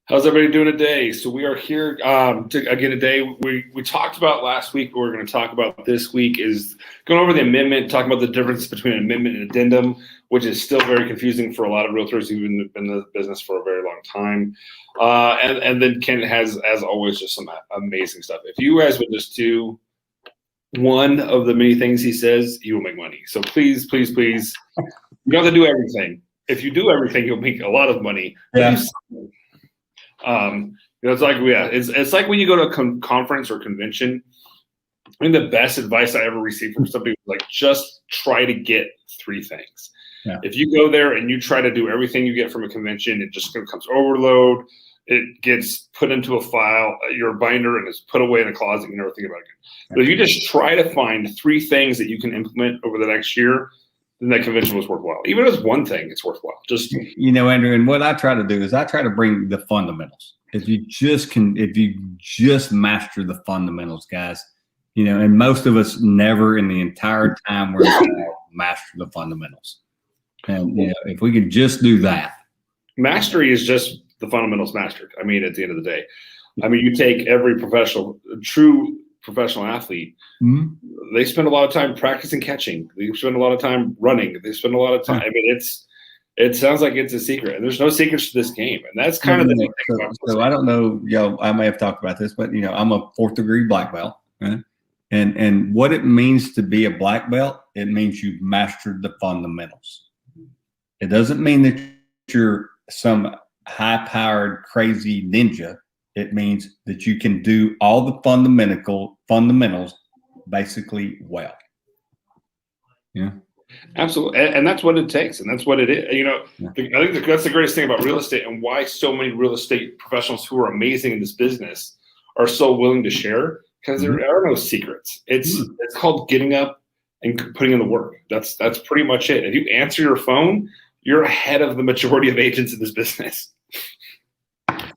How's everybody doing today? So we are here again today. We talked about last week. What we're going to talk about this week is going over the amendment, talking about the difference between an amendment and addendum, which is still very confusing for a lot of realtors who've been in the business for a very long time. And then Ken has, as always, just some amazing stuff. If you guys would just do one of the many things he says, you will make money. So please, please, please, you don't have to do everything. If you do everything, you'll make a lot of money. Yeah. It's like it's like when you go to a conference or convention. I think the best advice I ever received from somebody was like, just try to get three things. Yeah. If you go there and you try to do everything you get from a convention, it just becomes overload. It gets put into a file, your binder, and it's put away in a closet. You never think about it again. But if you just try to find three things that you can implement over the next year, then that convention was worthwhile. Even if it's one thing, it's worthwhile. Just Andrew, and what I try to do is I try to bring the fundamentals. If you just master the fundamentals, guys, and most of us never in the entire time we're going to master the fundamentals. And if we can just do that. Mastery is just the fundamentals mastered. I mean, at the end of the day, you take every true professional athlete, they spend a lot of time practicing catching. They spend a lot of time running. They spend a lot of time. It sounds like it's a secret, and there's no secrets to this game, and that's kind of the thing. So I don't know, I may have talked about this, but I'm a 4th degree black belt, right? And what it means to be a black belt, it means you've mastered the fundamentals. It doesn't mean that you're some high-powered, crazy ninja. It means that you can do all the fundamentals basically well. Yeah. Absolutely. And that's what it takes. And that's what it is. I think that's the greatest thing about real estate, and why so many real estate professionals who are amazing in this business are so willing to share, because there are no secrets. It's called getting up and putting in the work. That's pretty much it. If you answer your phone, you're ahead of the majority of agents in this business.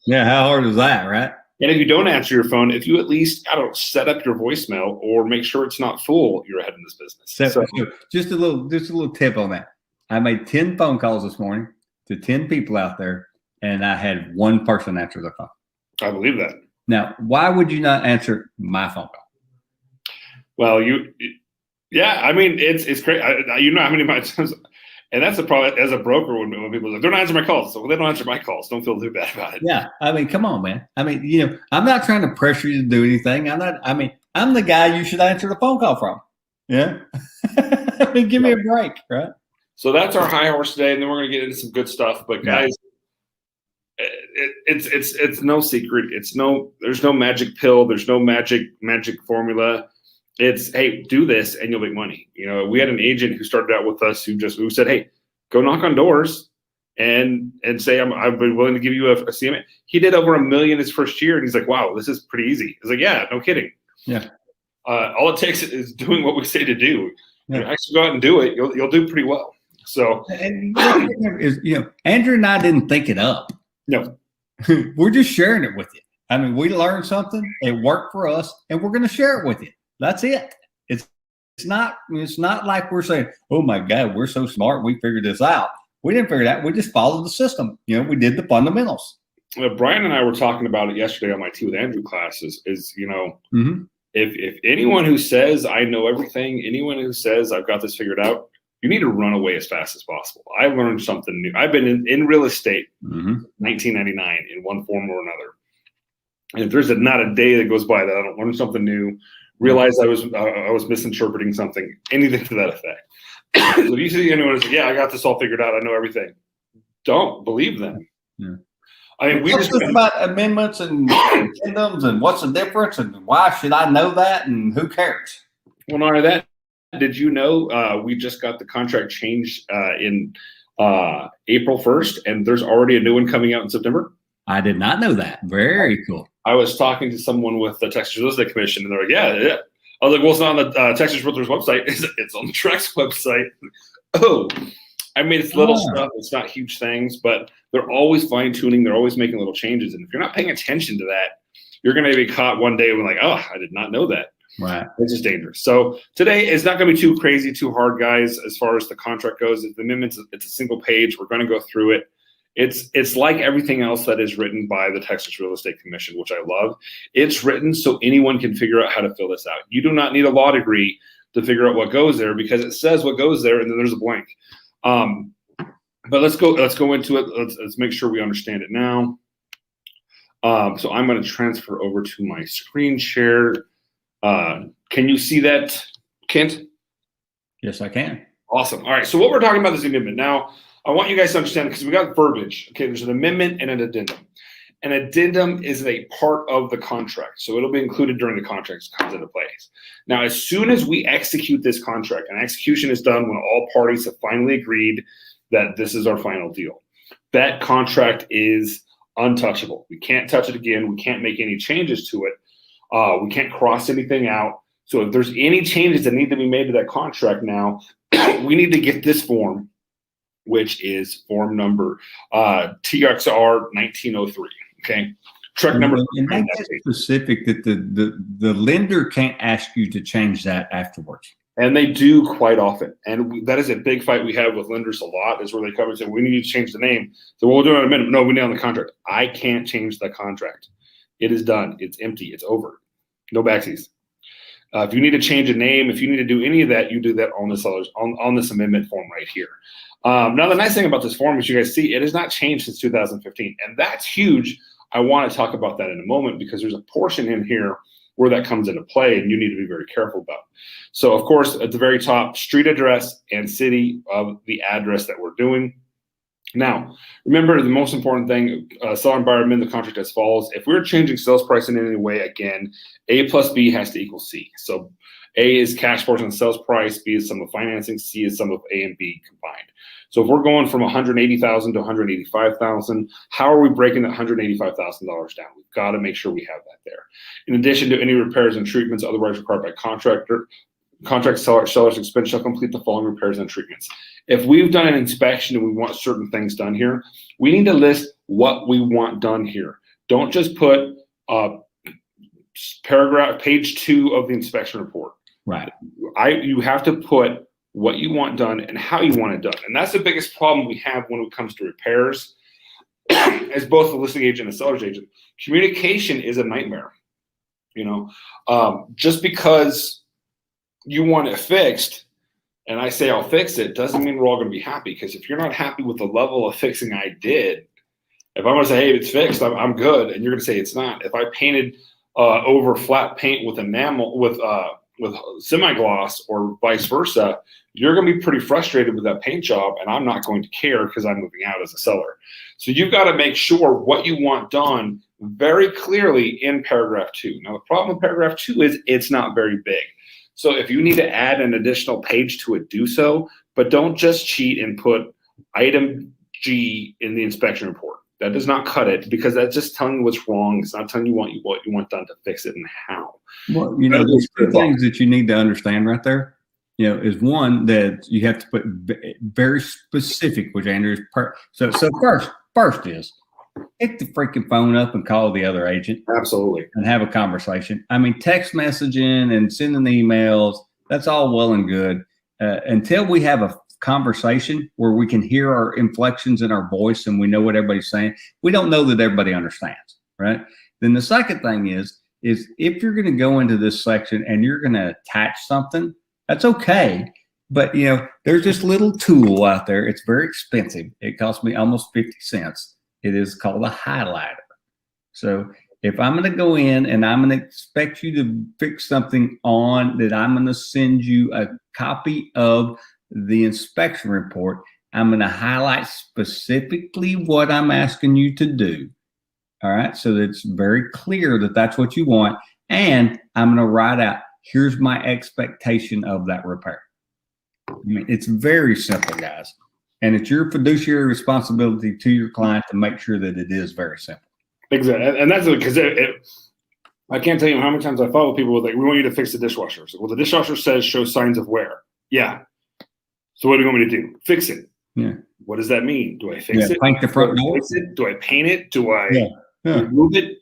Yeah, how hard is that, right? And if you don't answer your phone, if you at least, set up your voicemail or make sure it's not full, you're ahead in this business. So just a little tip on that. I made 10 phone calls this morning to 10 people out there, and I had one person answer their phone. I believe that. Now, why would you not answer my phone call? Well, it's great. How many times. And that's the problem as a broker when people are like, they're not answering my calls. So they don't answer my calls. Don't feel too bad about it. Yeah. Come on, man. I'm not trying to pressure you to do anything. I'm the guy you should answer the phone call from. Yeah. Give me a break, right? So that's our high horse today. And then we're going to get into some good stuff. But guys, it's no secret. There's no magic pill. There's no magic formula. It's, hey, do this and you'll make money. We had an agent who started out with us who said, hey, go knock on doors and say, I've been willing to give you a CMA. He did over $1 million his first year. And he's like, wow, this is pretty easy. He's like, yeah, no kidding. Yeah. All it takes is doing what we say to do. Yeah. Actually go out and do it. You'll do pretty well. So, and Andrew and I didn't think it up. No, we're just sharing it with you. We learned something. It worked for us, and we're going to share it with you. That's it. It's not like we're saying, oh my God, we're so smart, we figured this out. We didn't figure it out. We just followed the system. We did the fundamentals. Brian and I were talking about it yesterday on my Tea with Andrew classes. If anyone who says I know everything, anyone who says I've got this figured out, you need to run away as fast as possible. I learned something new. I've been in real estate 1999 in one form or another. And if there's not a day that goes by that I don't learn something new, realize I was misinterpreting something, anything to that effect. So if you see anyone who's like, yeah, I got this all figured out, I know everything, don't believe them. Yeah. We just about amendments and addendums and what's the difference and why should I know that and who cares? Well, not only that, did you know we just got the contract changed in April 1st, and there's already a new one coming out in September? I did not know that. Very cool. I was talking to someone with the Texas Real Estate Commission, and they're like, yeah. I was like, well, it's not on the Texas Realtors website. It's on the Trex website. It's little stuff. It's not huge things, but they're always fine-tuning. They're always making little changes. And if you're not paying attention to that, you're going to be caught one day and like, oh, I did not know that. Right. It's just dangerous. So today is not going to be too crazy, too hard, guys, as far as the contract goes. The amendments, it's a single page. We're going to go through it. It's like everything else that is written by the Texas Real Estate Commission, which I love. It's written so anyone can figure out how to fill this out. You do not need a law degree to figure out what goes there, because it says what goes there and then there's a blank. But let's go into it. Let's make sure we understand it now. So I'm going to transfer over to my screen share. Can you see that, Kent? Yes, I can. Awesome. All right. So what we're talking about is the amendment. Now, I want you guys to understand, because we got verbiage. Okay, there's an amendment and an addendum. An addendum is a part of the contract, so it'll be included during the contract as it comes into place. Now, as soon as we execute this contract, and execution is done when all parties have finally agreed that this is our final deal, that contract is untouchable. We can't touch it again. We can't make any changes to it. We can't cross anything out. So if there's any changes that need to be made to that contract now, we need to get this form, which is form number TXR 1903. Okay, truck number. And that's specific that the lender can't ask you to change that afterwards. And they do quite often. And that is a big fight we have with lenders a lot, is where they come and say, we need to change the name. So we'll do it in a minute. No, we need on the contract. I can't change the contract. It is done. It's empty. It's over. No backsies. If you need to change a name, if you need to do any of that, you do that on this on this amendment form right here. Now, the nice thing about this form is, you guys see, it has not changed since 2015. And that's huge. I want to talk about that in a moment, because there's a portion in here where that comes into play and you need to be very careful about. So, of course, at the very top, street address and city of the address that we're doing. Now, remember the most important thing, seller and buyer amend the contract as follows. If we're changing sales price in any way, again, A plus B has to equal C. So A is cash portion of sales price, B is sum of financing, C is sum of A and B combined. So if we're going from $180,000 to $185,000, how are we breaking that $185,000 down? We've got to make sure we have that there. In addition to any repairs and treatments otherwise required by contract seller's expense shall complete the following repairs and treatments. If we've done an inspection and we want certain things done here, we need to list what we want done here. Don't just put page 2 of the inspection report. Right. You have to put what you want done and how you want it done. And that's the biggest problem we have when it comes to repairs. As both the listing agent and seller's agent, communication is a nightmare. Just because you want it fixed and I say I'll fix it, doesn't mean we're all going to be happy. Because if you're not happy with the level of fixing I did, if I'm going to say, hey, it's fixed, I'm good, and you're going to say it's not. If I painted over flat paint with enamel, with semi-gloss, or vice versa, you're going to be pretty frustrated with that paint job, and I'm not going to care because I'm moving out as a seller. So you've got to make sure what you want done very clearly in paragraph 2. Now, the problem with paragraph 2 is it's not very big. So if you need to add an additional page to it, do so, but don't just cheat and put item G in the inspection report. That does not cut it, because that's just telling you what's wrong. It's not telling you what you want done to fix it and how. Well, there's two things that you need to understand right there. Is one, that you have to put very specific, which Andrew's so first is pick the freaking phone up and call the other agent. Absolutely. And have a conversation. I mean, text messaging and sending emails, that's all well and good. Until we have a conversation where we can hear our inflections in our voice and we know what everybody's saying, we don't know that everybody understands, right? Then the second thing is if you're going to go into this section and you're going to attach something, that's okay. But, there's this little tool out there. It's very expensive. It cost me almost 50 cents. It is called a highlighter. So if I'm going to go in and I'm going to expect you to fix something on that, I'm going to send you a copy of the inspection report, I'm going to highlight specifically what I'm asking you to do. All right. So that it's very clear that that's what you want. And I'm going to write out, here's my expectation of that repair. I mean, it's very simple, guys. And it's your fiduciary responsibility to your client to make sure that it is very simple. Exactly. And that's because I can't tell you how many times I follow people with, like, we want you to fix the dishwasher. So, well, the dishwasher says show signs of wear. Yeah. So what do you want me to do? Fix it. Yeah. What does that mean? Do I fix it? Paint the front door. Do I paint it? Do I remove it?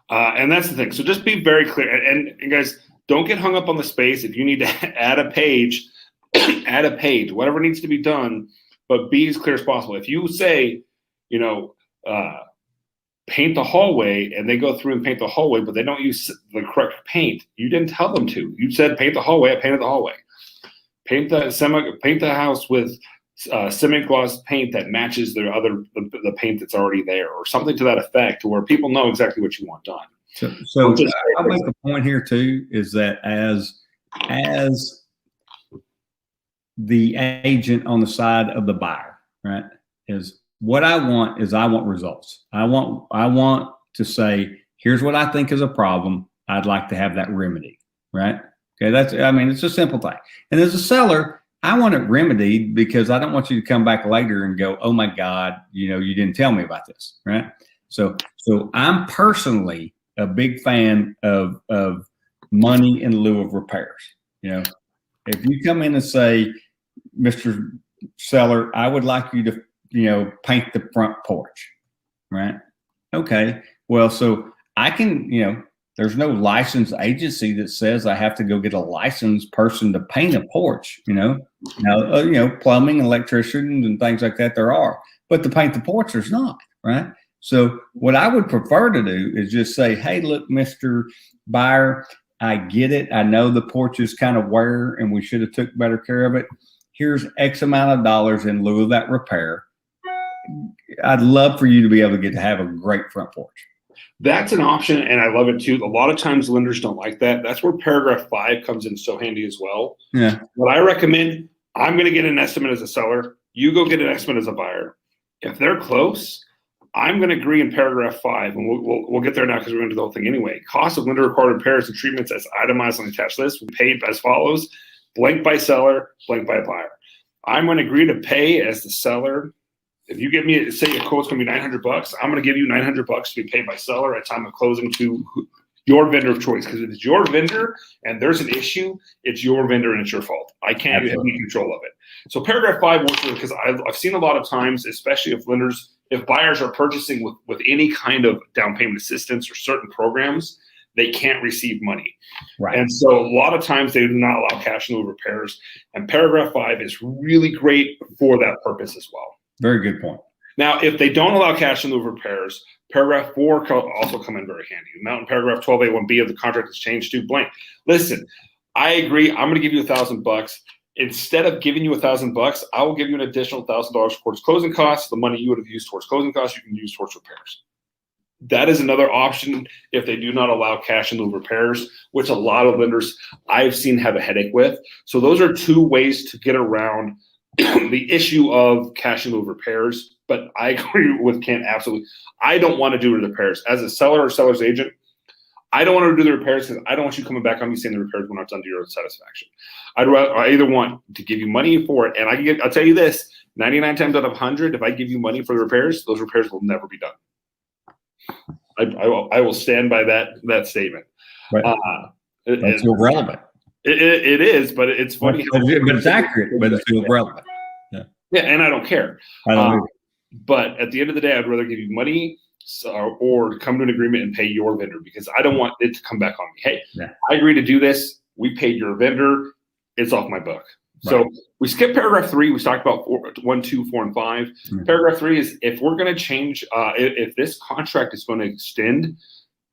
And that's the thing. So just be very clear. And guys, don't get hung up on the space. If you need to add a page, add a page, whatever needs to be done, but be as clear as possible. If you say, paint the hallway, and they go through and paint the hallway, but they don't use the correct paint. You didn't tell them to. You said paint the hallway. I painted the hallway. Paint the house with semi-gloss paint that matches the paint that's already there, or something to that effect, to where people know exactly what you want done. So I'll make a point here too, is that as the agent on the side of the buyer, right, is what I want results. I want to say, here's what I think is a problem. I'd like to have that remedied, right? Okay, it's a simple thing. And as a seller, I want it remedied because I don't want you to come back later and go, oh my God, you didn't tell me about this, right? So I'm personally a big fan of money in lieu of repairs. If you come in and say, Mr. Seller, I would like you to, paint the front porch, right? Okay, well, so I can, there's no licensed agency that says I have to go get a licensed person to paint a porch, Now, plumbing, electricians, and things like that there are, but to paint the porch, there's not, right? So what I would prefer to do is just say, hey, look, Mr. Buyer, I get it. I know the porch is kind of wear and we should have took better care of it. Here's X amount of dollars in lieu of that repair. I'd love for you to be able to have a great front porch. That's an option, and I love it too. A lot of times lenders don't like that. That's where paragraph 5 comes in so handy as well. Yeah. What I recommend, I'm going to get an estimate as a seller. You go get an estimate as a buyer. If they're close, I'm going to agree in paragraph 5, and we'll get there now because we're going to do the whole thing anyway. Cost of lender required repairs and treatments as itemized on the attached list. We paid as follows: blank by seller, blank by buyer. I'm going to agree to pay as the seller. If you give me, say a quote's going to be $900, I'm going to give you $900 to be paid by seller at time of closing to your vendor of choice. Because if it's your vendor and there's an issue, it's your vendor and it's your fault. I can't have any control of it. So paragraph 5 works because I've seen a lot of times, especially if buyers are purchasing with any kind of down payment assistance or certain programs, they can't receive money. Right. And so a lot of times they do not allow cash in lieu of repairs. And paragraph 5 is really great for that purpose as well. Very good point. Now, if they don't allow cash in lieu of repairs, paragraph 4 can also come in very handy. Now in paragraph 12A1B of the contract is changed to blank. Listen, I agree. I'm going to give you $1,000. Instead of giving you $1,000, I will give you an additional $1,000 towards closing costs. The money you would have used towards closing costs, you can use towards repairs. That is another option if they do not allow cash in lieu of repairs, which a lot of lenders I've seen have a headache with. So those are 2 ways to get around the issue of cash in lieu of repairs. But I agree with Kent absolutely. I don't want to do the repairs. As a seller or seller's agent, I don't want to do the repairs because I don't want you coming back on me saying the repairs were not done to your satisfaction. I either want to give you money for it, and I'll tell you this, 99 times out of 100, if I give you money for the repairs, those repairs will never be done. I will stand by that statement. Right. That's irrelevant. It is, but it's funny. But it's accurate, but it's still relevant. Yeah, and I don't care. I don't but at the end of the day, I'd rather give you money or come to an agreement and pay your vendor, because I don't want it to come back on me. Hey, I agree to do this. We paid your vendor. It's off my book. Right. So we skipped paragraph 3. We talked about 1, 2, 4, and 5. Mm-hmm. Paragraph 3 is if we're going to change, if this contract is going to extend,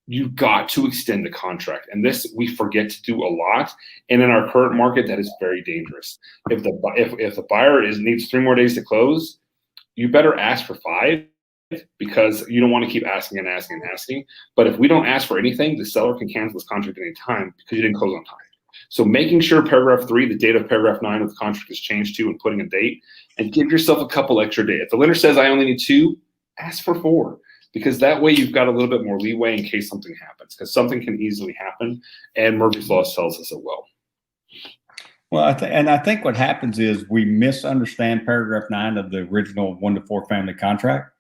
you've got to extend the contract. And this we forget to do a lot. And in our current market, that is very dangerous. If the buyer needs 3 more days to close, you better ask for 5, because you don't want to keep asking and asking and asking. But if we don't ask for anything, the seller can cancel this contract at any time because you didn't close on time. So making sure paragraph 3, the date of paragraph 9 of the contract is changed to, and putting a date, and give yourself a couple extra days. If the lender says I only need 2, ask for 4, because that way you've got a little bit more leeway in case something happens, because something can easily happen, and Murphy's Law tells us it will. Well, I think what happens is we misunderstand paragraph 9 of the original 1 to 4 family contract,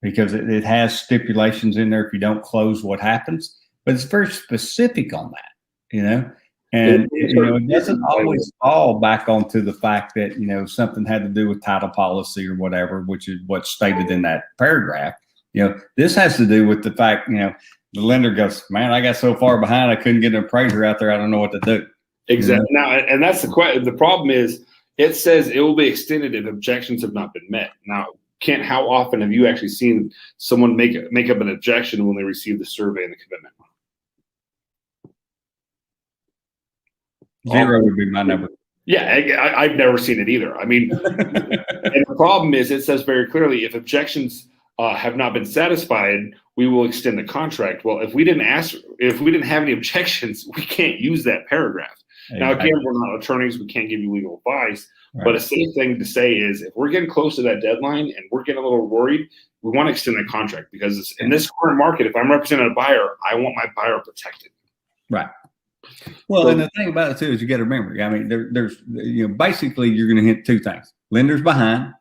because it has stipulations in there. If you don't close, what happens? But it's very specific on that, And it doesn't always fall back onto the fact that something had to do with title policy or whatever, which is what's stated in that paragraph. This has to do with the fact the lender goes, man, I got so far behind I couldn't get an appraiser out there. I don't know what to do. Exactly. Now, and that's the question. The problem is it says it will be extended if objections have not been met. Now, Kent, how often have you actually seen someone make up an objection when they receive the survey and the commitment? Zero would be my number. Yeah, I've never seen it either. I mean, and the problem is it says very clearly, if objections have not been satisfied, we will extend the contract. Well, if we didn't have any objections, we can't use that paragraph. Exactly. Now, again, we're not attorneys. We can't give you legal advice. Right. But a safe thing to say is if we're getting close to that deadline and we're getting a little worried, we want to extend the contract because in this current market, if I'm representing a buyer, I want my buyer protected. Right. Well, and the thing about it too is you got to remember. I mean, there's basically you're going to hit two things: lenders behind,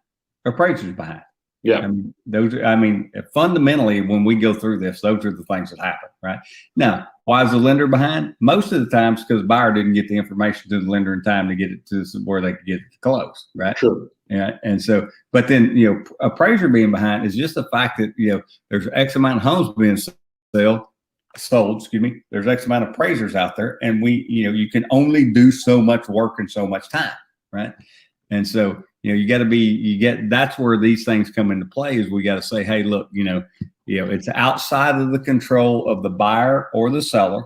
appraisers behind. Yeah. I mean, fundamentally, when we go through this, those are the things that happen, right? Now, why is the lender behind? Most of the times because the buyer didn't get the information to the lender in time to get it to where they could get it closed, right? Sure. Yeah. And so, but then, appraiser being behind is just the fact that, there's X amount of homes being sold, there's X amount of appraisers out there, and you can only do so much work in so much time, right? And so, that's where these things come into play is we got to say, hey, look, it's outside of the control of the buyer or the seller.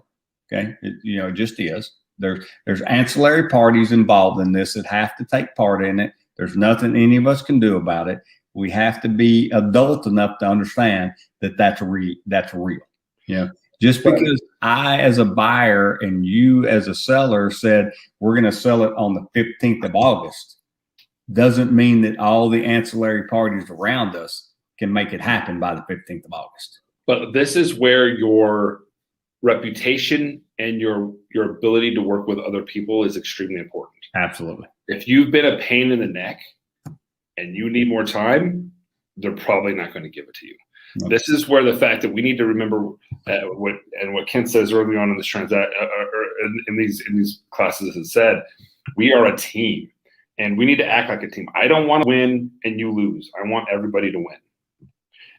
Okay. It just is. There's ancillary parties involved in this that have to take part in it. There's nothing any of us can do about it. We have to be adult enough to understand that that's real. Just because I, as a buyer, and you as a seller said, we're going to sell it on the 15th of August, doesn't mean that all the ancillary parties around us can make it happen by the 15th of August. But this is where your reputation and your ability to work with other people is extremely important. Absolutely. If you've been a pain in the neck and you need more time, they're probably not going to give it to you. No. This is where the fact that we need to remember what Kent says early on in this in these classes has said, we are a team. And we need to act like a team. I don't want to win and you lose. I want everybody to win.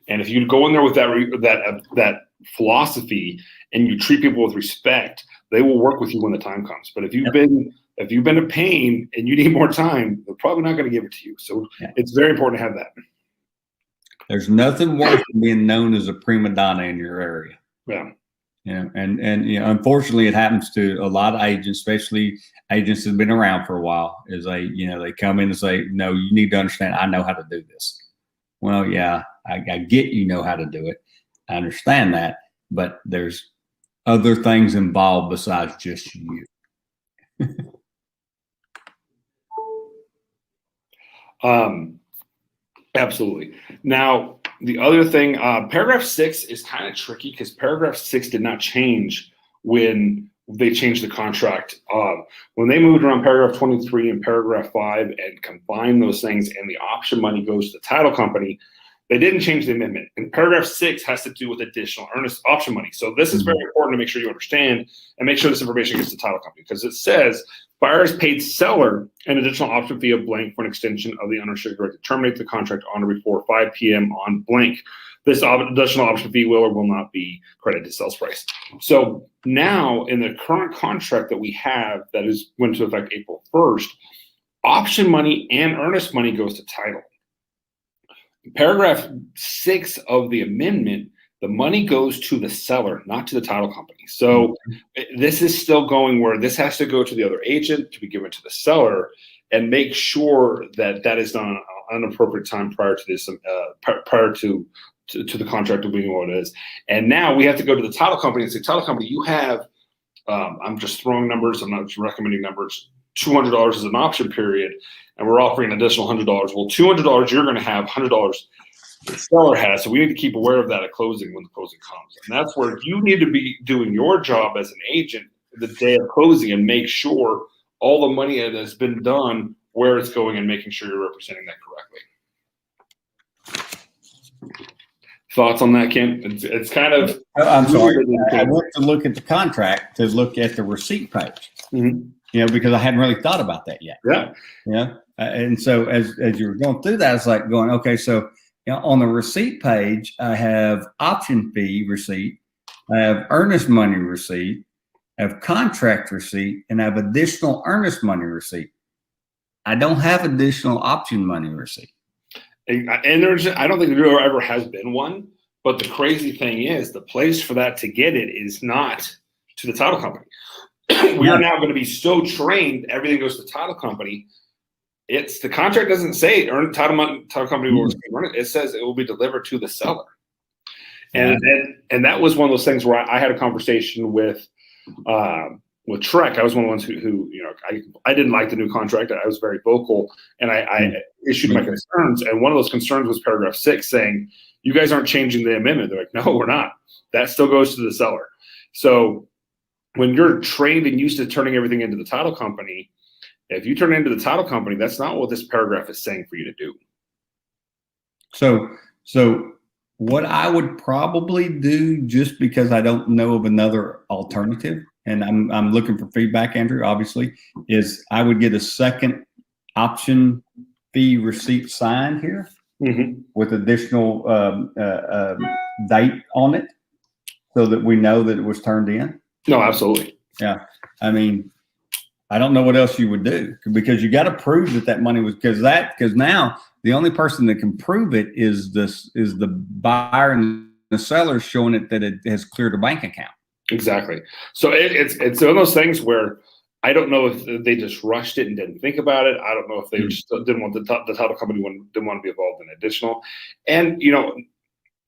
And if you go in there with that philosophy and you treat people with respect, they will work with you when the time comes. But if you've been a pain and you need more time, they're probably not going to give it to you. So it's very important to have that. There's nothing worse than being known as a prima donna in your area. Yeah. And unfortunately, it happens to a lot of agents, especially agents that have been around for a while. Is they come in and say, "No, you need to understand. I know how to do this." Well, yeah, I get you know how to do it. I understand that, but there's other things involved besides just you. Absolutely. Now, the other thing, paragraph 6 is kind of tricky because paragraph 6 did not change when they changed the contract. When they moved around paragraph 23 and paragraph 5 and combined those things and the option money goes to the title company, they didn't change the amendment. And paragraph 6 has to do with additional earnest option money. So this is very important to make sure you understand and make sure this information gets to the title company because it says buyers paid seller an additional option fee of blank for an extension of the unrestricted right to terminate the contract on or before 5 p.m. on blank. This additional option fee will or will not be credited to sales price. So now in the current contract that we have that went into effect April 1st, option money and earnest money goes to title. In paragraph 6 of the amendment, the money goes to the seller, not to the title company. So this is still going where this has to go to the other agent to be given to the seller and make sure that that is done on an appropriate time prior to this, prior to the contract of being what it is. And now we have to go to the title company and say, title company, you have, I'm just throwing numbers, I'm not recommending numbers, $200 is an option period, and we're offering an additional $100. Well, $200 you're going to have, $100 the seller has. So we need to keep aware of that at closing when the closing comes. And that's where you need to be doing your job as an agent the day of closing and make sure all the money that has been done, where it's going, and making sure you're representing that correctly. Thoughts on that, Ken? It's kind of. I'm sorry. I went to look at the contract to look at the receipt page. Mm-hmm. Because I hadn't really thought about that yet. Yeah. And so as you were going through that, it's like going, okay, so on the receipt page, I have option fee receipt, I have earnest money receipt, I have contract receipt, and I have additional earnest money receipt. I don't have additional option money receipt. And there's, I don't think there ever has been one. But the crazy thing is, the place for that to get it is not to the title company. We are now going to be so trained, everything goes to the title company. It's the contract doesn't say title company will run it. It says it will be delivered to the seller. And that was one of those things where I had a conversation with Trek. I was one of the ones who I didn't like the new contract. I was very vocal, and I issued my concerns. And one of those concerns was paragraph 6 saying, you guys aren't changing the amendment. They're like, no, we're not. That still goes to the seller. So when you're trained and used to turning everything into the title company, if you turn it into the title company, that's not what this paragraph is saying for you to do. So what I would probably do, just because I don't know of another alternative, and I'm looking for feedback, Andrew, obviously, is I would get a second option fee receipt signed here with additional date on it, so that we know that it was turned in. No, absolutely. Yeah. I mean, I don't know what else you would do, because you got to prove that money was, because now the only person that can prove it is the buyer and the seller showing it that it has cleared a bank account. Exactly. So it's one of those things where I don't know if they just rushed it and didn't think about it. I don't know if they just didn't want the title company didn't want to be involved in additional. And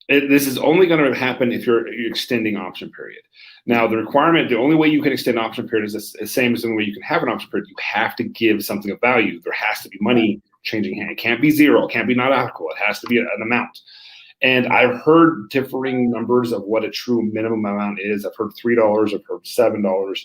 this is only going to happen if you're extending option period. Now, the only way you can extend option period is the same as the way you can have an option period. You have to give something of value. There has to be money changing hand. It can't be zero. It can't be not applicable. It has to be an amount. And I've heard differing numbers of what a true minimum amount is. I've heard $3. I've heard $7.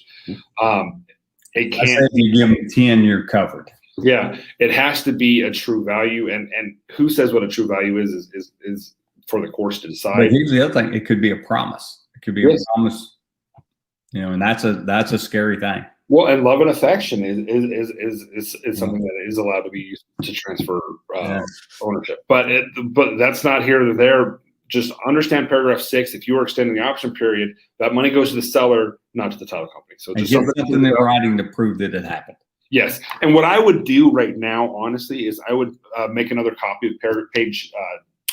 It can't. If you give them 10, you're covered. Yeah, it has to be a true value. And who says what a true value is for the courts to decide. But here's the other thing: it could be a promise. It could be a promise. And that's a scary thing. Well, and love and affection is something that is allowed to be used to transfer ownership. But that's not here or there. Just understand paragraph 6. If you are extending the option period, that money goes to the seller, not to the title company. So just something in writing to prove that it happened. Yes. And what I would do right now, honestly, is I would make another copy of page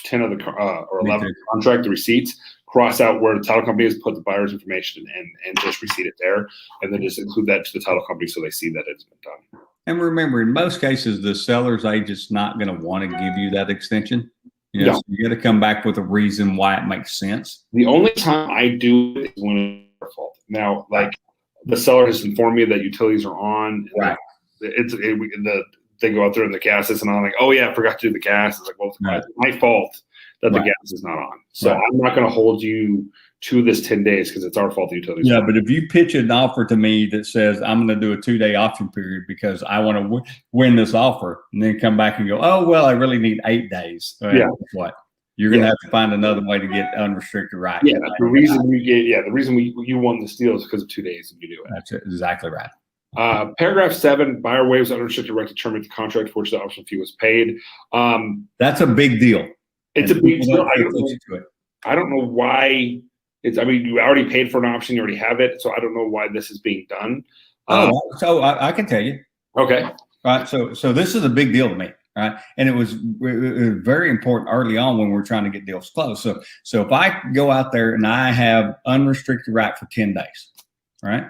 10 of the or 11 of the contract, the receipts, cross out where the title company has put the buyer's information and just receipt it there, and then just include that to the title company so they see that it's been done. And remember, in most cases, the seller's agent's not going to want to give you that extension. So you got to come back with a reason why it makes sense. The only time I do it is when it's their fault. Now, like the seller has informed me that utilities are on. Right. They go out there in the gas system, and I'm like, oh yeah, I forgot to do the gas. It's like, well, it's my fault that the gas is not on. So I'm not going to hold you to this 10 days because it's our fault. The utilities. Yeah, but if you pitch an offer to me that says I'm going to do a 2-day option period because I want to win this offer, and then come back and go, oh well, I really need 8 days. What? You're going to have to find another way to get unrestricted right. Yeah, the reason you won this deal is because of 2 days and you do it. That's exactly right. Paragraph 7, buyer waives unrestricted right to terminate the contract for which the option fee was paid. That's a big deal. It's a big deal. I don't know why it's. I mean, you already paid for an option. You already have it. So I don't know why this is being done. So I can tell you. Okay. All right. So this is a big deal to me. Right. And it was very important early on when we're trying to get deals closed. So if I go out there and I have unrestricted right for 10 days, right?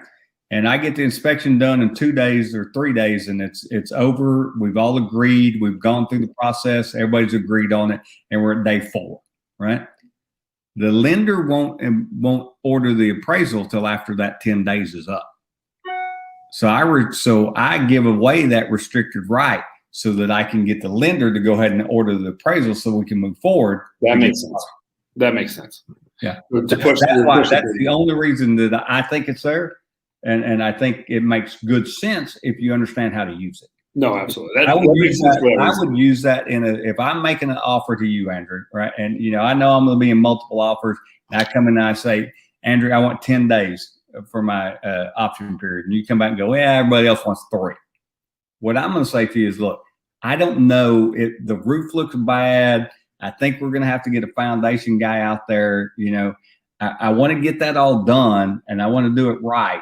And I get the inspection done in 2 days or 3 days, and it's over. We've all agreed. We've gone through the process. Everybody's agreed on it, and we're at day 4, right? The lender won't order the appraisal till after that 10 days is up. So I give away that restricted right so that I can get the lender to go ahead and order the appraisal so we can move forward. That makes sense. That makes sense. Yeah. That's the only reason that I think it's there. And I think it makes good sense if you understand how to use it. No, absolutely. I would use that if I'm making an offer to you, Andrew, right? And I know I'm going to be in multiple offers. And I come in and I say, Andrew, I want 10 days for my option period. And you come back and go, yeah, everybody else wants 3. What I'm going to say to you is, look, I don't know if the roof looks bad. I think we're going to have to get a foundation guy out there. I want to get that all done, and I want to do it right.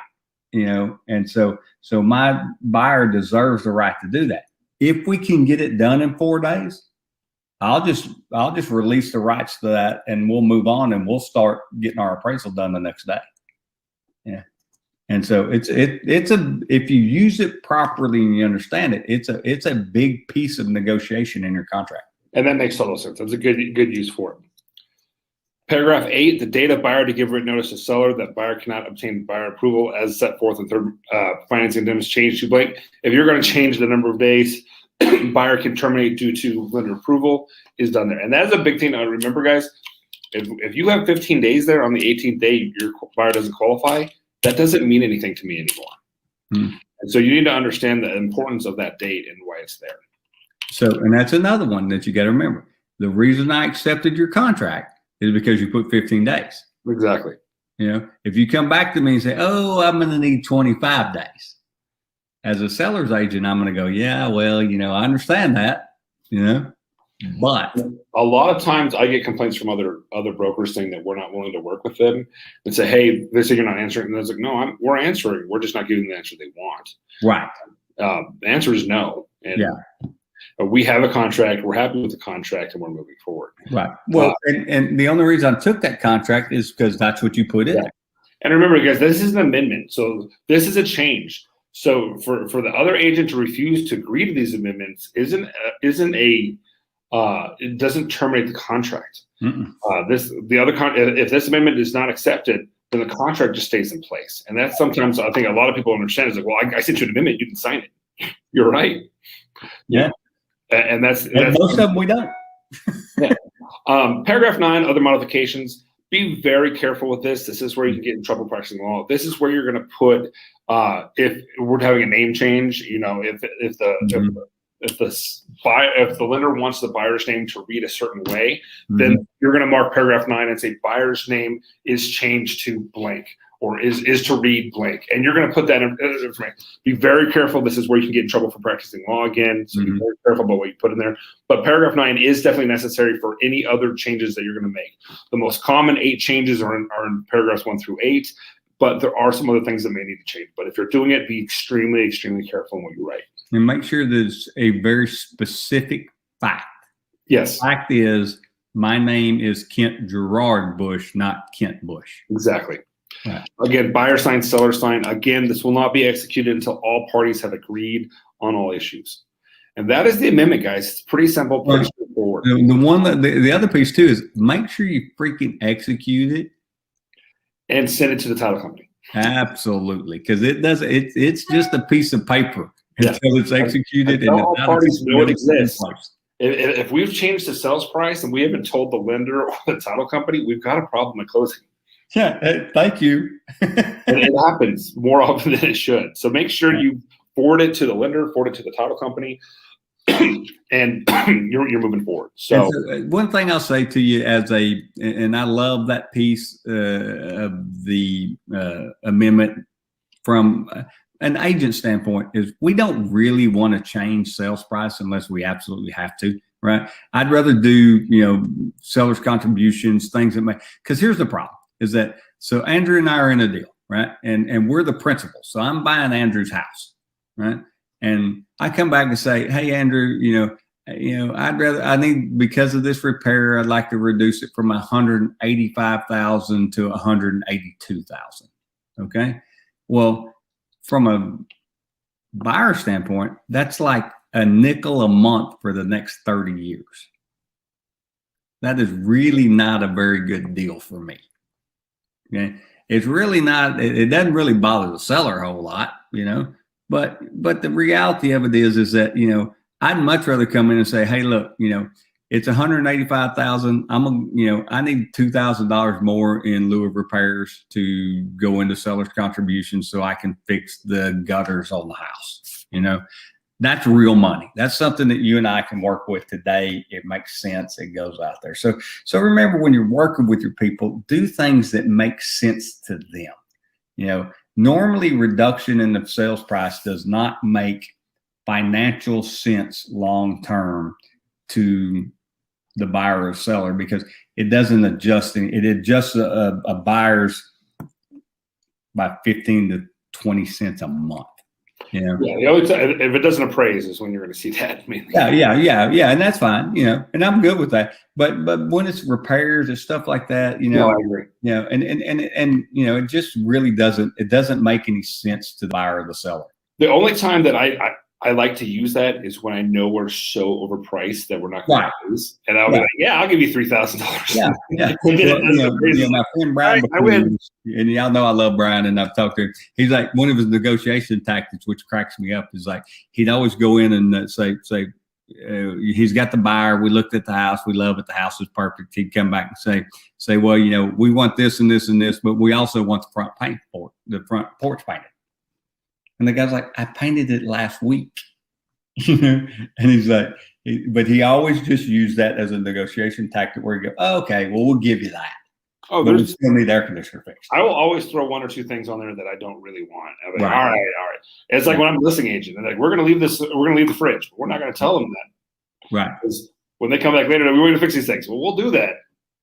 And so my buyer deserves the right to do that. If we can get it done in 4 days, I'll just release the rights to that, and we'll move on, and we'll start getting our appraisal done the next day. Yeah. And so it's if you use it properly and you understand it, it's a big piece of negotiation in your contract. And that makes total sense. That's a good use for it. Paragraph 8, the date of buyer to give written notice to seller that buyer cannot obtain buyer approval as set forth in third financing addendums change to blank. If you're going to change the number of days buyer can terminate due to lender approval is done there. And that's a big thing to remember, guys. If you have 15 days there on the 18th day, your buyer doesn't qualify, that doesn't mean anything to me anymore. And so you need to understand the importance of that date and why it's there. So, and that's another one that you got to remember. The reason I accepted your contract is because you put 15 days. Exactly. You know, if you come back to me and say, oh, I'm going to need 25 days. As a seller's agent, I'm going to go, yeah, well, you know, I understand that, you know, but a lot of times I get complaints from other brokers saying that we're not willing to work with them and say, hey, they say you're not answering. And I was like, no, we're answering. We're just not giving the answer they want. Right. The answer is no. And we have a contract. We're happy with the contract and we're moving forward. Right. Well, and the only reason I took that contract is because that's what you put in. And remember, guys, this is an amendment. So this is a change. So for the other agent to refuse to agree to these amendments it doesn't terminate the contract. If this amendment is not accepted, then the contract just stays in place. And that's sometimes I think a lot of people understand is like, well, I sent you an amendment, you didn't sign it. You're right. Yeah. And that's most of them we don't. Paragraph 9, other modifications. Be very careful with this. This is where you can get in trouble practicing law. This is where you're going to put if we're having a name change. You know, if the lender wants the buyer's name to read a certain way, then you're going to mark paragraph 9 and say buyer's name is changed to blank or is to read blank, and you're going to put that in information. Be very careful. This is where you can get in trouble for practicing law again. So be very careful about what you put in there. But paragraph 9 is definitely necessary for any other changes that you're going to make. The most common 8 changes are in paragraphs 1 through 8, but there are some other things that may need to change. But if you're doing it, be extremely, extremely careful in what you write. And make sure there's a very specific fact. Yes. The fact is, my name is Kent Gerard Bush, not Kent Bush. Exactly. Right. Again, buyer sign, seller sign. Again, this will not be executed until all parties have agreed on all issues. And that is the amendment, guys. It's pretty simple, pretty straightforward. The other piece too is make sure you freaking execute it and send it to the title company. Absolutely, because it's just a piece of paper until it's executed and all parties know it exists. If we've changed the sales price and we haven't told the lender or the title company, we've got a problem at closing. Yeah, thank you. And it happens more often than it should. So make sure you forward it to the lender, forward it to the title company, and you're moving forward. So one thing I'll say to you and I love that piece of the amendment from an agent standpoint is we don't really want to change sales price unless we absolutely have to, right? I'd rather do, seller's contributions, things that may, because here's the problem is that, so Andrew and I are in a deal, right? And we're the principal. So I'm buying Andrew's house, right? And I come back and say, hey, Andrew, I need, because of this repair, I'd like to reduce it from 185,000 to 182,000. Okay. Well, from a buyer standpoint, that's like a nickel a month for the next 30 years. That is really not a very good deal for me. Okay. It's really not, it doesn't really bother the seller a whole lot, but the reality of it is that, I'd much rather come in and say, hey, look, it's 185,000. I need $2,000 more in lieu of repairs to go into seller's contributions so I can fix the gutters on the house. That's real money. That's something that you and I can work with today. It makes sense. It goes out there. So remember, when you're working with your people, do things that make sense to them. Normally reduction in the sales price does not make financial sense long-term to the buyer or seller because it doesn't adjust. It adjusts a buyer's by 15 to 20 cents a month. Yeah. Yeah. The only time, if it doesn't appraise is when you're going to see that. Mainly. Yeah. And that's fine, and I'm good with that. But when it's repairs and stuff like that, No, I agree. and it just really doesn't make any sense to the buyer or the seller. The only time that I like to use that is when I know we're so overpriced that we're not going to lose. And I'll be like, yeah, I'll give you $3,000. Yeah. Well, my friend Brian, I win. And y'all know I love Brian, and I've talked to him. He's like, one of his negotiation tactics, which cracks me up, is like he'd always go in and say, he's got the buyer. We looked at the house. We love it. The house is perfect. He'd come back and say, well, we want this and this and this, but we also want the front porch painted. And the guy's like, I painted it last week, and he's like, but he always just used that as a negotiation tactic where you go, oh, okay, well, we'll give you that. Oh, but we still need air conditioner fixed. I will always throw one or two things on there that I don't really want. I'm like, all right. It's like when I'm a listing agent, and like, we're going to leave the fridge. But we're not going to tell them that. Right. Because when they come back later, we want to fix these things. Well, we'll do that.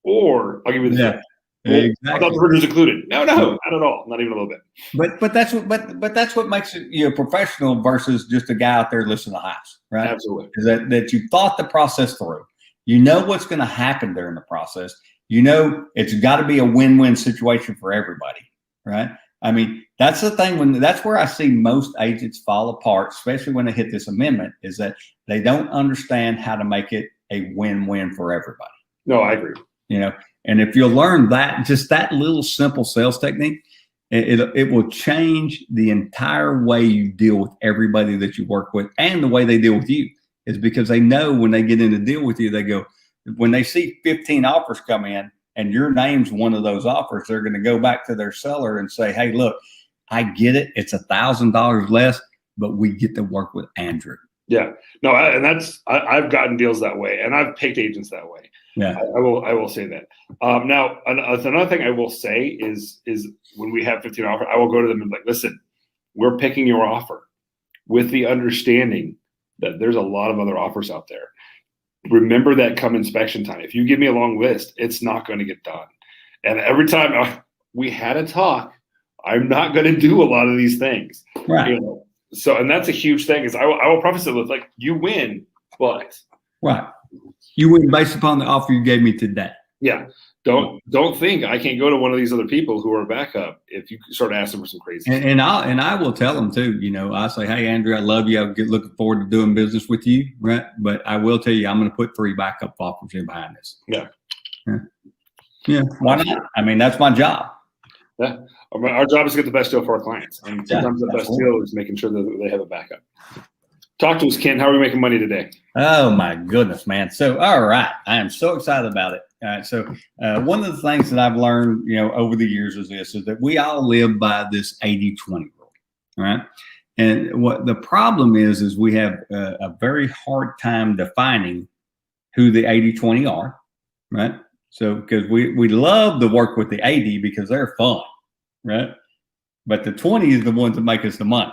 Or I'll give you the fridge. Well, exactly. I thought the fridge was included. No, not at all. Not even a little bit. But that's what makes it professional versus just a guy out there listening to the house, right? Absolutely. Is that you thought the process through. You know what's going to happen during the process. It's got to be a win-win situation for everybody, right? I mean, that's the thing. That's where I see most agents fall apart, especially when they hit this amendment, is that they don't understand how to make it a win-win for everybody. No, I agree. And if you'll learn that, just that little simple sales technique, it will change the entire way you deal with everybody that you work with, and the way they deal with you. Is because they know when they get in to deal with you, they go, when they see 15 offers come in and your name's one of those offers, they're going to go back to their seller and say, hey, look, I get it. It's $1,000 less, but we get to work with Andrew. Yeah, no, I've gotten deals that way, and I've picked agents that way. Yeah, I will say that. Now, another thing I will say is when we have 15 offers, I will go to them and be like, listen, we're picking your offer with the understanding that there's a lot of other offers out there. Remember that come inspection time. If you give me a long list, it's not going to get done. And every time we had a talk, I'm not going to do a lot of these things. Right. So, and that's a huge thing. Is I will preface it with like, you win, but right. You win based upon the offer you gave me today. Yeah. Don't think I can't go to one of these other people who are backup if you start asking for some crazy stuff. And I will tell them too. I say, hey Andrew, I love you. I'm looking forward to doing business with you, right? But I will tell you, I'm going to put 3 backup offers in behind this. Yeah. Why not? I mean, that's my job. Yeah. Our job is to get the best deal for our clients, and sometimes the best deal is making sure that they have a backup. Talk to us, Ken. How are we making money today? Oh my goodness, man. So, all right. I am so excited about it. All right. So one of the things that I've learned, over the years is that we all live by this 80-20 rule. All right. And what the problem is we have a very hard time defining who the 80-20 are. Right. So, because we love to work with the 80 because they're fun. Right. But the 20 is the ones that make us the money.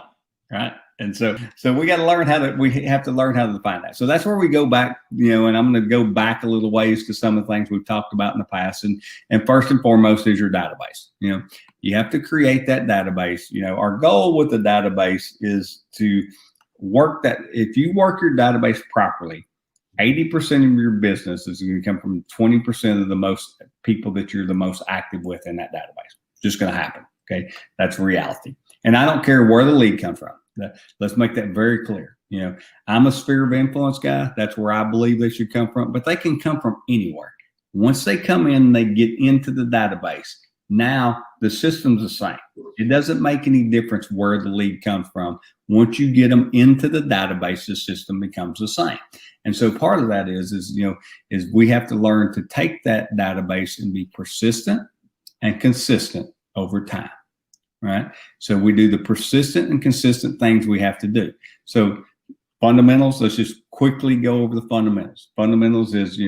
Right. And so we have to learn how to define that. So that's where we go back, and I'm going to go back a little ways to some of the things we've talked about in the past. And first and foremost is your database. You have to create that database. Our goal with the database is to work that. If you work your database properly, 80% of your business is going to come from 20% of the most people that you're the most active with in that database. It's just going to happen. Okay. That's reality. And I don't care where the lead comes from. Let's make that very clear. I'm a sphere of influence guy. That's where I believe they should come from, but they can come from anywhere. Once they come in, they get into the database. Now the system's the same. It doesn't make any difference where the lead comes from. Once you get them into the database, the system becomes the same. And so part of that is we have to learn to take that database and be persistent and consistent over time. Right. So we do the persistent and consistent things we have to do. So fundamentals, let's just quickly go over the fundamentals. Fundamentals is,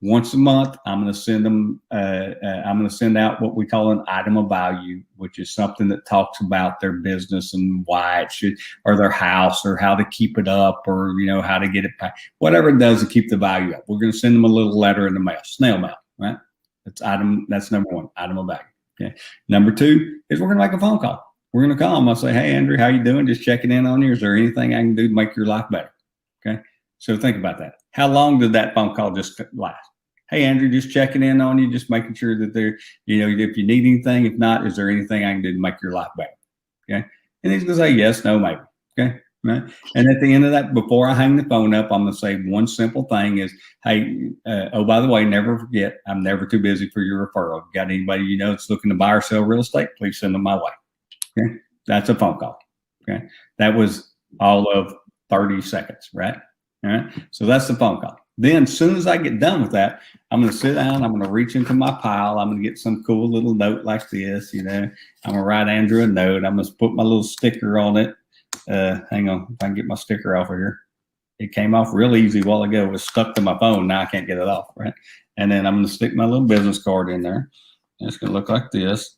once a month, I'm going to send them, I'm going to send out what we call an item of value, which is something that talks about their business and why it should, or their house, or how to keep it up, or, how to get it back, whatever it does to keep the value up. We're going to send them a little letter in the mail, snail mail, right? That's number one, item of value. Okay. Number 2 is we're going to make a phone call. we're going to call them. I'll say, hey, Andrew, how you doing? Just checking in on you. Is there anything I can do to make your life better? Okay. So think about that. How long did that phone call just last? Hey, Andrew, just checking in on you, just making sure that they're, if you need anything, if not, is there anything I can do to make your life better? Okay. And he's going to say yes, no, maybe. Okay. Right. And at the end of that, before I hang the phone up, I'm going to say one simple thing is, hey, oh, by the way, never forget, I'm never too busy for your referral. If you got anybody that's looking to buy or sell real estate, please send them my way. Okay. That's a phone call. Okay. That was all of 30 seconds, right? All right. So that's the phone call. Then as soon as I get done with that, I'm going to sit down. I'm going to reach into my pile. I'm going to get some cool little note like this. I'm going to write Andrew a note. I'm going to put my little sticker on it. Hang on. If I can get my sticker off of here. It came off real easy a while ago. It was stuck to my phone. Now I can't get it off. Right. And then I'm going to stick my little business card in there. And it's going to look like this.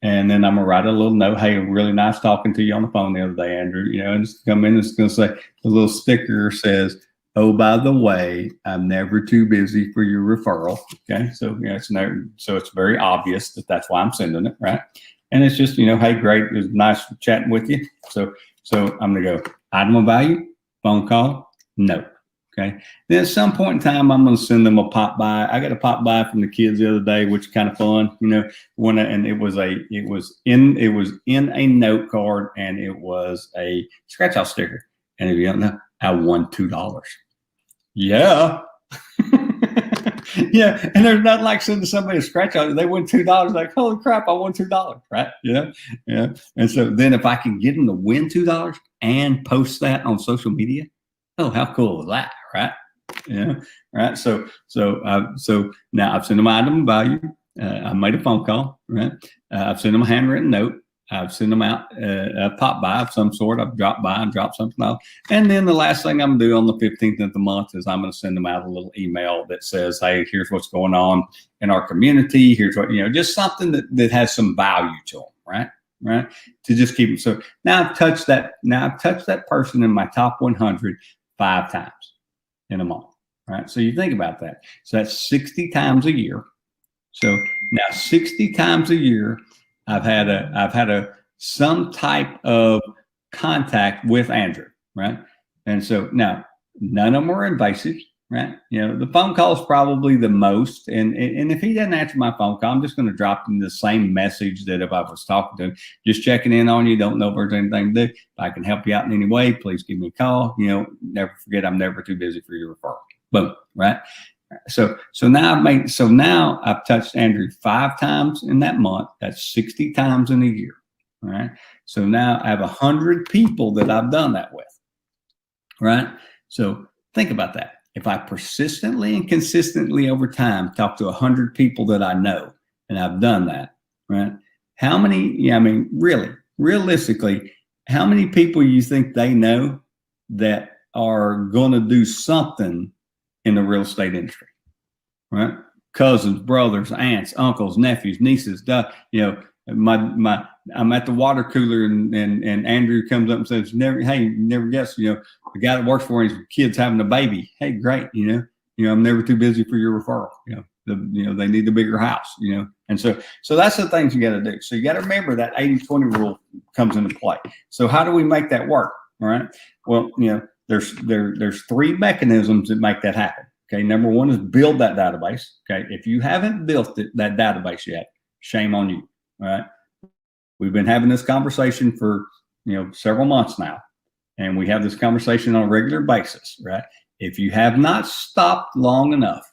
And then I'm going to write a little note. Hey, really nice talking to you on the phone the other day, Andrew. And it's come in. It's going to say, the little sticker says, oh, by the way, I'm never too busy for your referral. Okay. So, so it's very obvious that that's why I'm sending it. Right. And it's just, hey, great. It was nice chatting with you. So I'm going to go item of value, phone call, note. Okay. Then at some point in time, I'm going to send them a pop by. I got a pop by from the kids the other day, which is kind of fun, and it was in a note card, and it was a scratch off sticker. And if you don't know, I won $2. Yeah. Yeah. And there's nothing like sending somebody a scratch off. They win $2. Like, holy crap, I won $2. Right. Yeah. Yeah. And so then if I can get them to win $2 and post that on social media, oh, how cool is that, right? Yeah, right. So now I've sent them item of value. I made a phone call, right? I've sent them a handwritten note. I've sent them out a pop by of some sort. I've dropped by and dropped something off. And then the last thing I'm going to do on the 15th of the month is I'm going to send them out a little email that says, hey, here's what's going on in our community. Here's what, just something that has some value to them, right? Right. To just keep them. So now I've touched that person in my top 100 5 times in a month, right? So you think about that. So that's 60 times a year. So now 60 times a year, I've had some type of contact with Andrew, right? And so now none of them are invasive, right? The phone call is probably the most. And if he doesn't answer my phone call, I'm just going to drop him the same message that if I was talking to him, just checking in on you. Don't know if there's anything to do. If I can help you out in any way, please give me a call. Never forget, I'm never too busy for your referral. Boom, right? So now I've touched Andrew 5 times in that month. That's 60 times in a year. All right. So now I have 100 people that I've done that with. Right. So think about that. If I persistently and consistently over time talk to 100 people that I know, and I've done that, right? How many, really, realistically, how many people you think they know that are going to do something in the real estate industry, right? Cousins, brothers, aunts, uncles, nephews, nieces, I'm at the water cooler and Andrew comes up and says, never guess, the guy that works for his kid's having a baby. Hey, great. I'm never too busy for your referral. They need the bigger house, and so that's the things you got to do. So you got to remember that 80-20 rule comes into play. So how do we make that work? All right. Well, there's 3 mechanisms that make that happen. Okay. Number 1 is build that database. Okay. If you haven't built that database yet, shame on you. All right. We've been having this conversation for, several months now, and we have this conversation on a regular basis, right? If you have not stopped long enough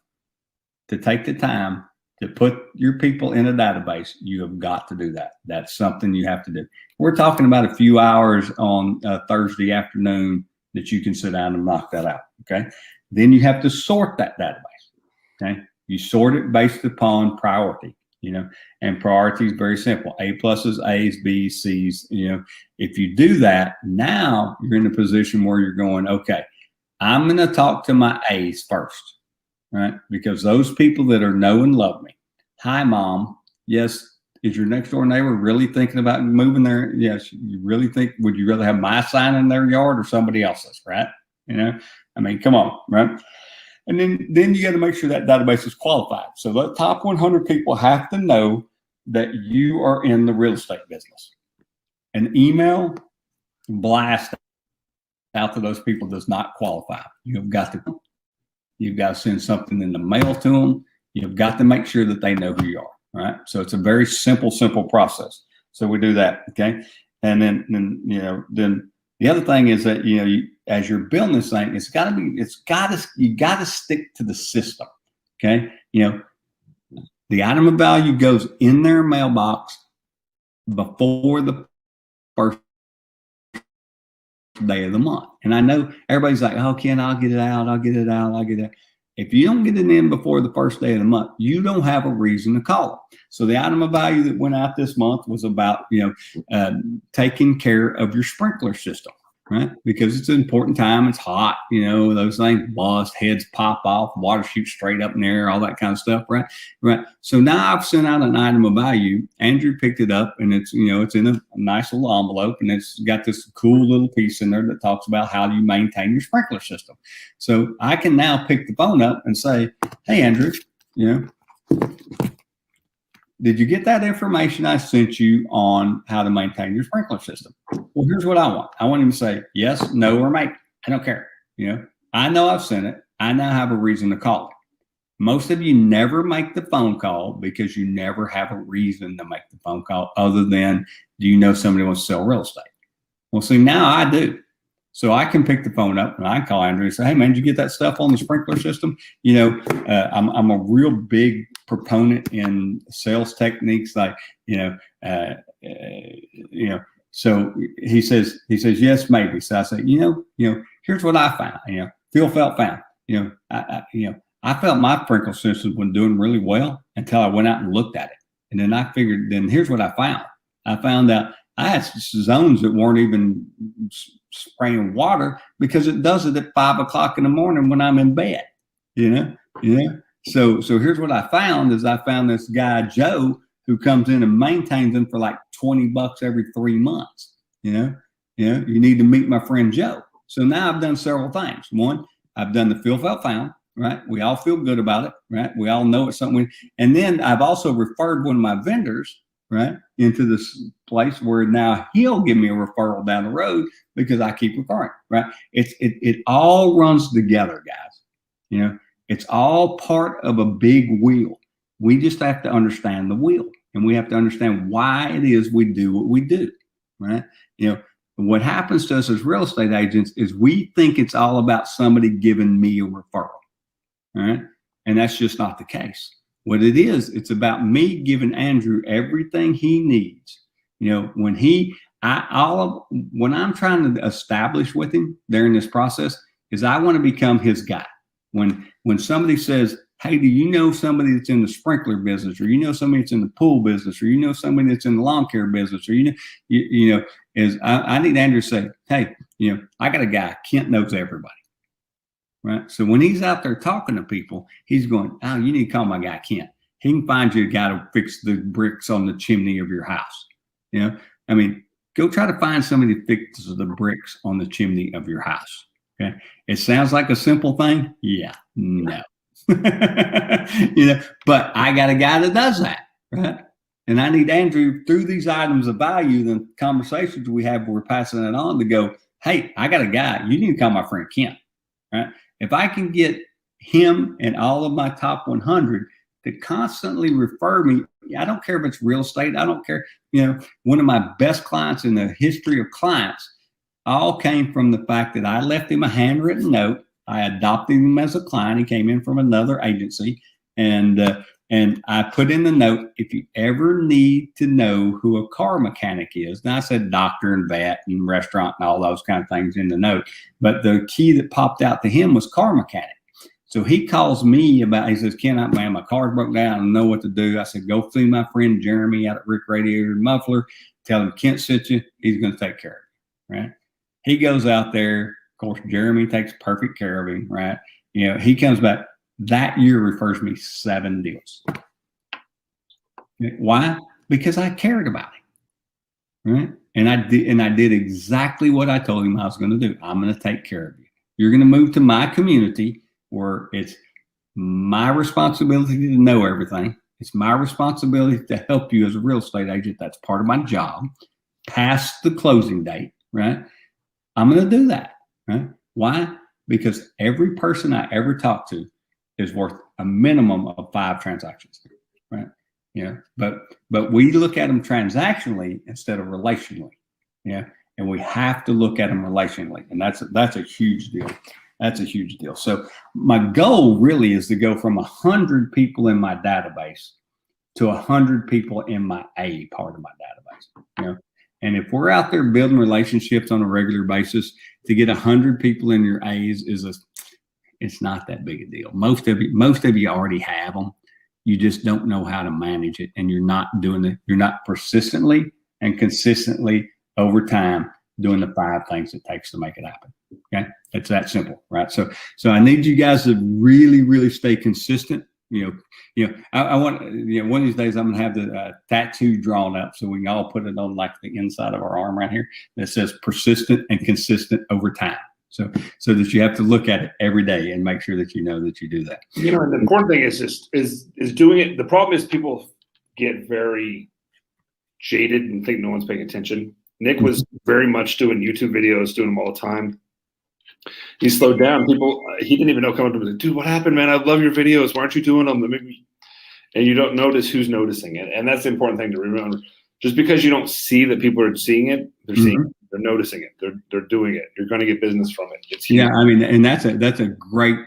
to take the time to put your people in a database, you have got to do that. That's something you have to do. We're talking about a few hours on a Thursday afternoon that you can sit down and knock that out. Okay. Then you have to sort that database. Okay. You sort it based upon priority. And priority is very simple. A pluses, A's, B's, C's. If you do that, now you're in a position where you're going, okay, I'm going to talk to my A's first, right? Because those people that are know and love me. Hi, Mom. Yes. Is your next door neighbor really thinking about moving there? Yes. You really think, would you rather have my sign in their yard or somebody else's, right? Come on, right? And then you got to make sure that database is qualified. So the top 100 people have to know that you are in the real estate business. An email blast out to those people does not qualify. You've got to send something in the mail to them. You've got to make sure that they know who you are. Right. So it's a very simple process. So we do that. Okay. And then the other thing is that, as you're building this thing, you got to stick to the system. Okay. The item of value goes in their mailbox before the first day of the month. And I know everybody's like, oh, Ken, I'll get it out. If you don't get it in before the first day of the month, you don't have a reason to call it. So the item of value that went out this month was about, taking care of your sprinkler system, right? Because it's an important time. It's hot, those things bust, heads pop off, water shoots straight up in the air, all that kind of stuff, right? Right. So now I've sent out an item of value. Andrew picked it up, and it's, it's in a nice little envelope, and it's got this cool little piece in there that talks about how you maintain your sprinkler system. So I can now pick the phone up and say, hey, Andrew, did you get that information I sent you on how to maintain your sprinkler system? Well, here's what I want. I want him to say yes, no, or maybe. I don't care. I know I've sent it. I now have a reason to call it. Most of you never make the phone call because you never have a reason to make the phone call other than, do you know somebody wants to sell real estate? Well, see, now I do. So I can pick the phone up and I can call Andrew and say, hey, man, did you get that stuff on the sprinkler system? I'm a real big proponent in sales techniques, like, so he says, yes, maybe. So I say, here's what I found, Phil found, I felt my sprinkler system was doing really well until I went out and looked at it. And then I figured, here's what I found. I found out I had zones that weren't even spraying water because it does it at 5 o'clock in the morning when I'm in bed, So here's what I found is I found this guy, Joe, who comes in and maintains them for like $20 every 3 months. You need to meet my friend Joe. So now I've done several things. One, I've done the Phil found, right? We all feel good about it, right? We all know it's something. And then I've also referred one of my vendors, right, into this place where now he'll give me a referral down the road because I keep referring, right? It all runs together, guys. It's all part of a big wheel. We just have to understand the wheel, and we have to understand why it is we do what we do, right? What happens to us as real estate agents is we think it's all about somebody giving me a referral, right? And that's just not the case. What it is, it's about me giving Andrew everything he needs. When I'm trying to establish with him during this process is I want to become his guy. When somebody says, hey, do you know somebody that's in the sprinkler business, or somebody that's in the pool business, or somebody that's in the lawn care business, or I need Andrew to say, hey, I got a guy, Kent knows everybody. Right. So when he's out there talking to people, he's going, oh, you need to call my guy Kent. He can find you a guy to fix the bricks on the chimney of your house. Go try to find somebody to fix the bricks on the chimney of your house. Okay. It sounds like a simple thing. Yeah, no. But I got a guy that does that. Right. And I need Andrew through these items of value, the conversations we have, we're passing it on to go, hey, I got a guy. You need to call my friend Kent. Right. If I can get him and all of my top 100 to constantly refer me, I don't care if it's real estate. I don't care. One of my best clients in the history of clients all came from the fact that I left him a handwritten note. I adopted him as a client. He came in from another agency, and I put in the note, if you ever need to know who a car mechanic is. Now I said doctor and vet and restaurant and all those kind of things in the note, but the key that popped out to him was car mechanic. So he calls me he says, Ken, man, my car broke down. I don't know what to do. I said, go see my friend Jeremy out at Rick Radiator and Muffler. Tell him Kent sent you. He's going to take care of it, right? He goes out there. Of course, Jeremy takes perfect care of him, right? He comes back. That year refers me 7 deals. Why? Because I cared about him, right? And I did exactly what I told him I was going to do. I'm going to take care of you. You're going to move to my community where it's my responsibility to know everything. It's my responsibility to help you as a real estate agent. That's part of my job. Past the closing date, right? I'm going to do that, right? Why? Because every person I ever talk to is worth a minimum of 5 transactions, right? But we look at them transactionally instead of relationally, and we have to look at them relationally, and that's a huge deal. That's a huge deal. So my goal really is to go from 100 people in my database to 100 people in my A part of my database. And if we're out there building relationships on a regular basis, to get 100 people in your A's it's not that big a deal. Most of you already have them. You just don't know how to manage it, and you're not doing it. You're not persistently and consistently over time doing the 5 things it takes to make it happen. Okay, it's that simple, right? So I need you guys to really, really stay consistent. I want, one of these days I'm gonna have the tattoo drawn up so we can all put it on like the inside of our arm right here that says persistent and consistent over time. So that you have to look at it every day and make sure that you know that you do that. And the important thing is doing it. The problem is people get very jaded and think no one's paying attention. Nick was very much doing YouTube videos, doing them all the time. He slowed down. He didn't even know coming to me, dude, what happened, man? I love your videos. Why aren't you doing them? And you don't notice who's noticing it. And that's the important thing to remember. Just because you don't see that people are seeing it, they're seeing it. They're noticing it. They're doing it. You're going to get business from it. It's huge. Yeah, I mean, and that's a great.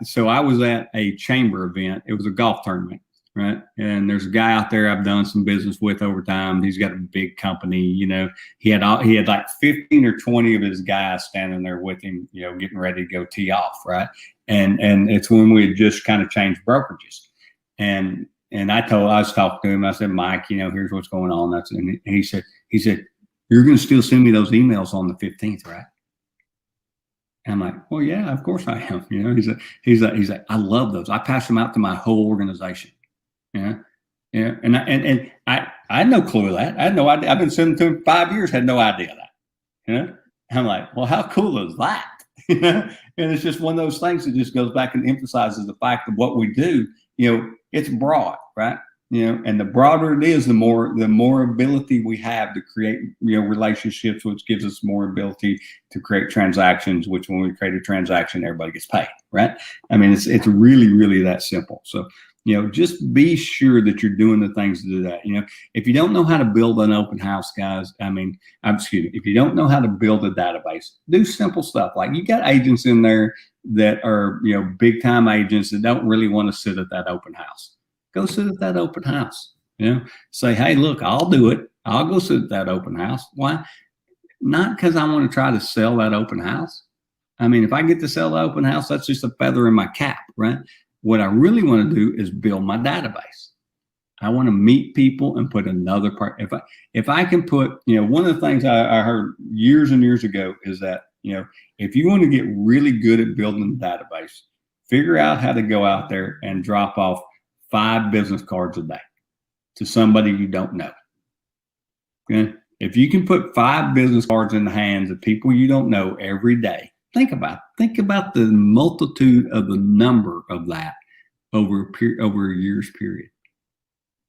So I was at a chamber event. It was a golf tournament, right? And there's a guy out there I've done some business with over time. He's got a big company. He had like 15 or 20 of his guys standing there with him, getting ready to go tee off, right? And it's when we had just kind of changed brokerages, and I was talking to him. I said, Mike, here's what's going on. And he said. You're going to still send me those emails on the 15th, right? And I'm like, well, yeah, of course I am. He's like, I love those. I pass them out to my whole organization. Yeah. And I had no clue of that. I had no idea. I've been sending to him 5 years, had no idea of that. And I'm like, well, how cool is that? And it's just one of those things that just goes back and emphasizes the fact of what we do. It's broad, right? And the broader it is, the more ability we have to create, relationships, which gives us more ability to create transactions, which when we create a transaction, everybody gets paid, right? I mean, it's really, really that simple. So, just be sure that you're doing the things to do that. If you don't know how to build an open house, guys, if you don't know how to build a database, do simple stuff. Like you got agents in there that are, big time agents that don't really want to sit at that open house. Go sit at that open house. Say, hey, look, I'll do it. I'll go sit at that open house. Why? Not because I want to try to sell that open house. I mean, if I get to sell the open house, that's just a feather in my cap, right? What I really want to do is build my database. I want to meet people and put another part. If I can put, one of the things I heard years and years ago is that, if you want to get really good at building a database, figure out how to go out there and drop off 5 business cards a day to somebody you don't know. Okay? If you can put 5 business cards in the hands of people you don't know every day, think about the multitude of the number of that over a year's period.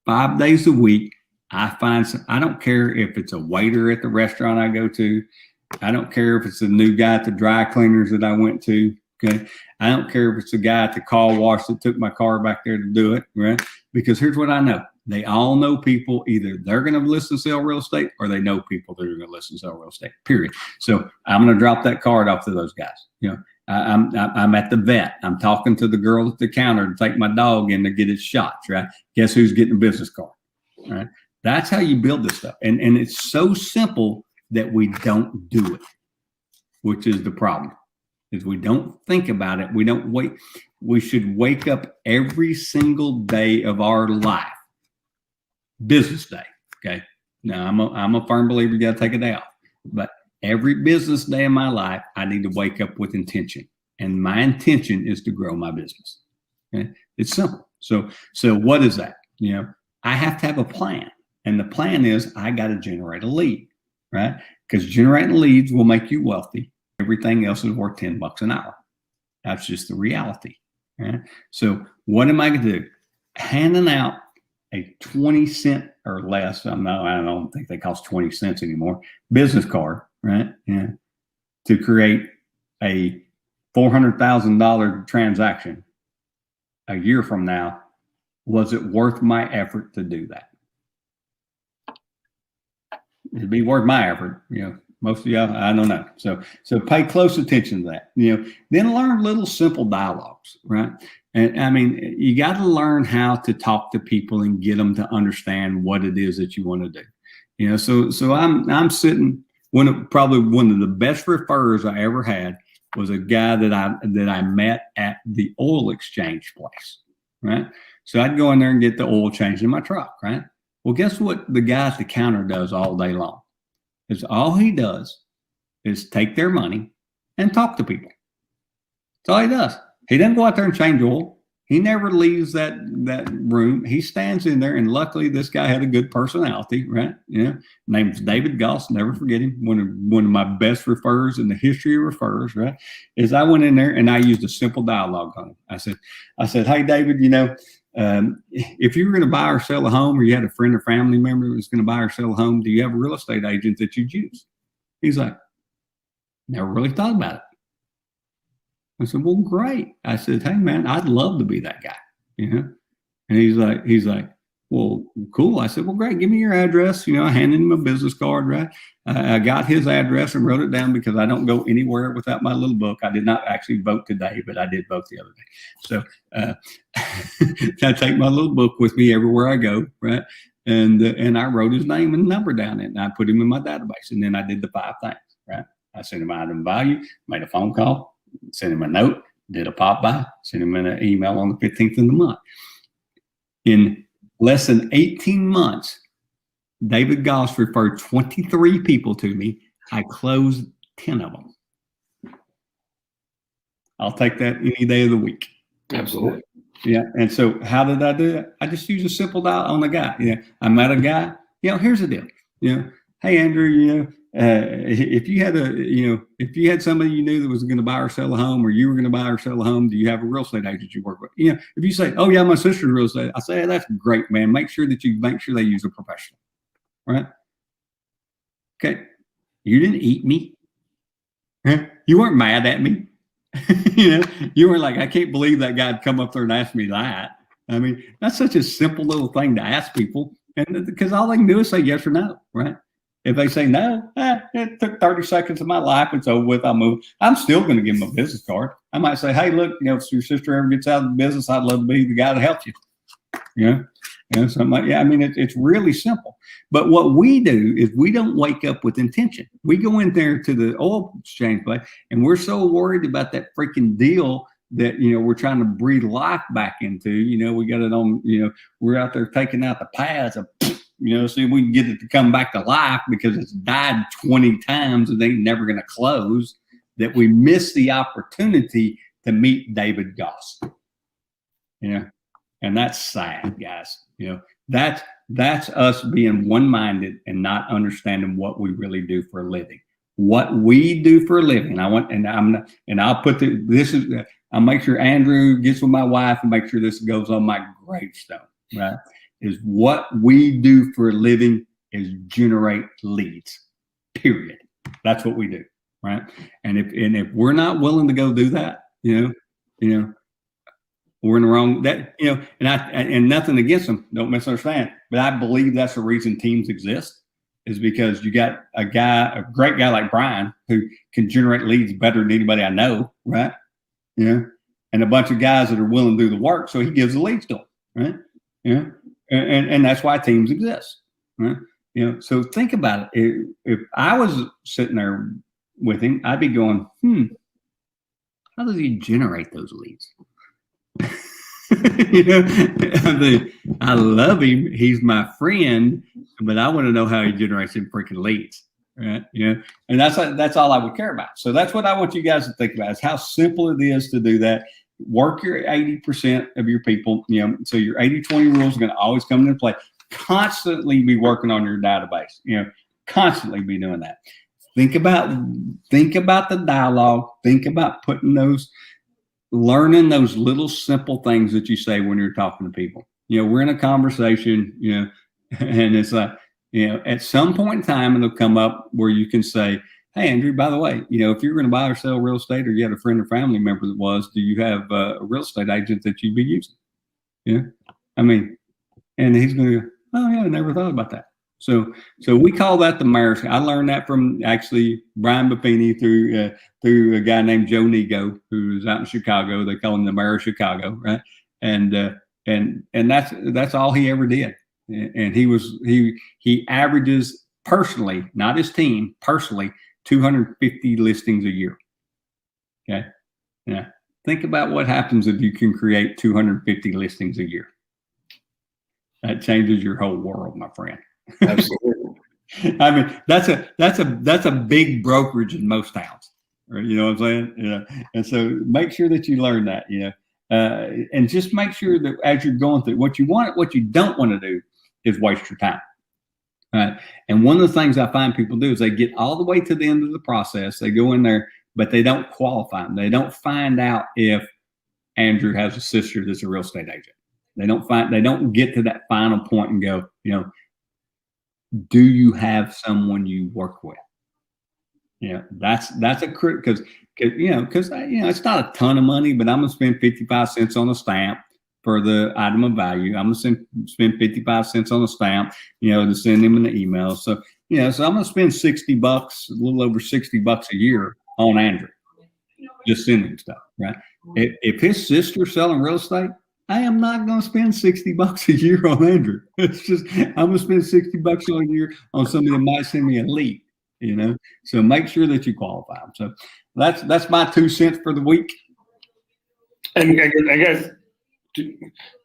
5 days a week, I don't care if it's a waiter at the restaurant I go to. I don't care if it's a new guy at the dry cleaners that I went to. Okay. I don't care if it's the guy at the car wash that took my car back there to do it, right? Because here's what I know. They all know people. Either they're going to listen to sell real estate or they know people that are going to listen to sell real estate, period. So I'm going to drop that card off to those guys. I'm at the vet. I'm talking to the girl at the counter to take my dog in to get its shots, right? Guess who's getting a business card, right? That's how you build this stuff. And it's so simple that we don't do it, which is the problem. Is we don't think about it. We don't wait. We should wake up every single day of our life, business day. Okay. Now I'm a firm believer you got to take a day off, but every business day of my life, I need to wake up with intention, and my intention is to grow my business. Okay. It's simple. So what is that? I have to have a plan, and the plan is I got to generate a lead, right? Because generating leads will make you wealthy. Everything else is worth $10 an hour. That's just the reality. Right? So what am I going to do? Handing out a 20-cent or less, I don't think they cost 20 cents anymore, business card, right? Yeah. To create a $400,000 transaction a year from now, was it worth my effort to do that? It'd be worth my effort, most of y'all, I don't know. So pay close attention to that, then learn little simple dialogues, right? And I mean, you got to learn how to talk to people and get them to understand what it is that you want to do. So I'm sitting, probably one of the best referrers I ever had was a guy that I met at the oil exchange place, right? So I'd go in there and get the oil changed in my truck, right? Well, guess what the guy at the counter does all day long? Is all he does is take their money and talk to people. That's all he does. He doesn't go out there and change oil. He never leaves that room. He stands in there, and luckily this guy had a good personality, right? Name's David Goss. Never forget him. One of my best referrers in the history of referrers, right? Is I went in there and I used a simple dialogue on him. I said, hey, David, if you were going to buy or sell a home, or you had a friend or family member that was going to buy or sell a home, do you have a real estate agent that you'd use? He's like, never really thought about it. I said, well, great. I said, hey man, I'd love to be that guy, And he's like, well, cool. I said, well, great. Give me your address. I handed him a business card, right? I got his address and wrote it down because I don't go anywhere without my little book. I did not actually vote today, but I did vote the other day. So I take my little book with me everywhere I go, right? And I wrote his name and number down in it, and I put him in my database. And then I did the 5 things, right? I sent him item value, made a phone call, sent him a note, did a pop by, sent him an email on the 15th of the month. In less than 18 months, David Goss referred 23 people to me. I closed 10 of them. I'll take that any day of the week. Absolutely. Yeah. And so how did I do that? I just used a simple dial on the guy. I met a guy, here's the deal. Hey, Andrew, if you had somebody you knew that was going to buy or sell a home, or you were going to buy or sell a home, do you have a real estate agent you work with? If you say, oh yeah, my sister's real estate, I say, hey, that's great, man. Make sure they use a professional, right? Okay. You didn't eat me. You weren't mad at me. You were like, I can't believe that guy'd come up there and ask me that. I mean, that's such a simple little thing to ask people, and because all they can do is say yes or no, right? If they say no, it took 30 seconds of my life, it's over with, I'll move. I'm still going to give them a business card. I might say, hey, look, if your sister ever gets out of the business, I'd love to be the guy to help you. Something like, I mean, it's really simple. But what we do is we don't wake up with intention. We go in there to the oil exchange place, and we're so worried about that freaking deal that, we're trying to breathe life back into. We got it on, we're out there taking out the pads of, see if we can get it to come back to life because it's died 20 times and they ain't never going to close, that we miss the opportunity to meet David Goss. And that's sad, guys. That's us being one-minded and not understanding what we really do for a living. What we do for a living. I'll make sure Andrew gets with my wife and make sure this goes on my gravestone, right? Is what we do for a living is generate leads, period. That's what we do, right? And if we're not willing to go do that, we're in the wrong, and nothing against them, don't misunderstand, but I believe that's the reason teams exist, is because you got a great guy like Brian who can generate leads better than anybody I know, right? And a bunch of guys that are willing to do the work, so he gives the leads to them, right? And that's why teams exist, right? So think about it. If I was sitting there with him, I'd be going, how does he generate those leads? I love him. He's my friend, but I want to know how he generates them freaking leads, right? And that's all I would care about. So that's what I want you guys to think about, is how simple it is to do that. Work your 80% of your people, so your 80-20 rule is going to always come into play. Constantly be working on your database, constantly be doing that. Think about the dialogue. Think about learning those little simple things that you say when you're talking to people. we're in a conversation, and it's like, at some point in time, it'll come up where you can say, hey, Andrew, by the way, if you're going to buy or sell real estate, or you had a friend or family member that was, do you have a real estate agent that you'd be using? And he's going to go, oh yeah, I never thought about that. So we call that the mayor's. I learned that from actually Brian Buffini through a guy named Joe Nego, who's out in Chicago. They call him the mayor of Chicago, right? And that's all he ever did. And he averages personally, not his team, personally, 250 listings a year. Okay. Yeah. Think about what happens if you can create 250 listings a year. That changes your whole world, my friend. Absolutely. That's a big brokerage in most towns. Right? You know what I'm saying? And so make sure that you learn that, and just make sure that as you're going through what you don't want to do is waste your time. Right. And one of the things I find people do is they get all the way to the end of the process. They go in there, but they don't qualify them. They don't find out if Andrew has a sister that's a real estate agent. They don't get to that final point and go, do you have someone you work with? That's a critical, because it's not a ton of money, but I'm going to spend 55 cents on a stamp for the item of value. I'm going to spend 55 cents on a stamp, to send him an email. So, so I'm going to spend $60, a little over $60 a year on Andrew, just sending stuff, right? If his sister's selling real estate, I am not going to spend $60 a year on Andrew. It's just, I'm going to spend $60 a year on somebody that might send me a lead, So make sure that you qualify them. So that's my 2 cents for the week. And I guess the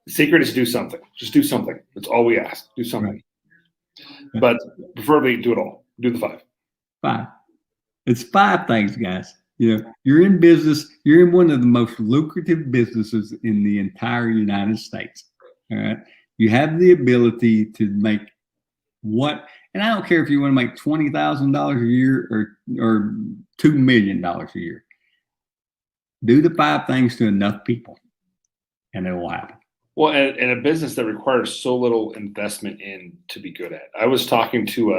secret is do something. Just do something. That's all we ask. Do something. Right. But preferably do it all. Do the 5. 5. It's 5 things, guys. You're in business. You're in one of the most lucrative businesses in the entire United States. All right. You have the ability to make and I don't care if you want to make $20,000 a year or $2 million a year. Do the 5 things to enough people, and it will happen. Well, and a business that requires so little investment in to be good at. I was talking to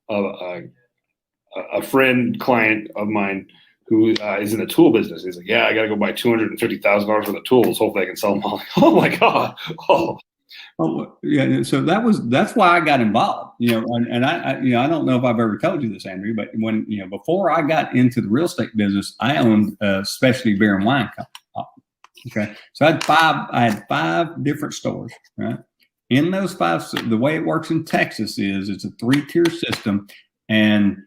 a friend, client of mine who is in the tool business. He's like, yeah, I got to go buy $250,000 worth of tools. Hopefully I can sell them all. Oh my God. Oh yeah. So that's why I got involved, and I don't know if I've ever told you this, Andrew, but when, before I got into the real estate business, I owned a specialty beer and wine company. Okay. So I had 5 different stores, right? In those 5, the way it works in Texas is it's a 3-tier system. And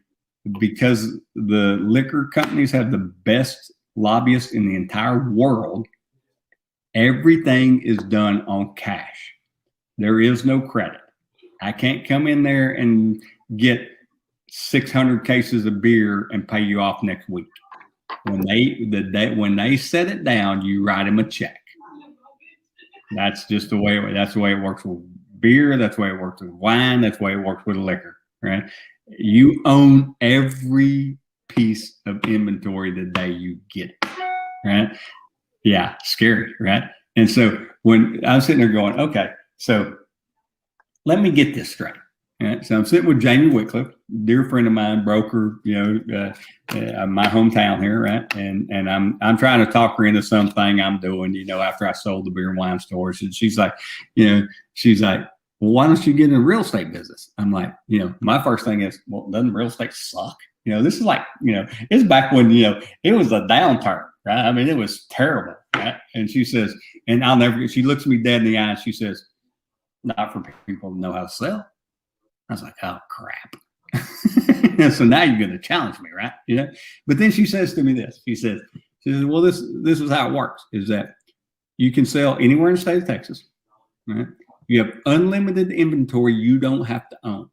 because the liquor companies have the best lobbyists in the entire world, everything is done on cash. There is no credit. I can't come in there and get 600 cases of beer and pay you off next week. When they set it down, you write them a check. That's just the way it works with beer. That's the way it works with wine. That's the way it works with liquor, right? You own every piece of inventory the day you get it, right? Yeah, scary, right? And so when I'm sitting there going, okay, so let me get this straight. Right? So I'm sitting with Jamie Whitcliffe, dear friend of mine, broker, my hometown here, right? And I'm trying to talk her into something I'm doing, after I sold the beer and wine stores. And she's like, well, why don't you get in the real estate business? I'm like, my first thing is, well, doesn't real estate suck? This is like, it's back when, it was a downturn, right? I mean, it was terrible, right? And she says, and she looks me dead in the eye and she says, not for people to know how to sell. I was like, oh, crap. So now you're going to challenge me, right? But then she says to me this. She says, well, this is how it works, is that you can sell anywhere in the state of Texas, right? You have unlimited inventory you don't have to own.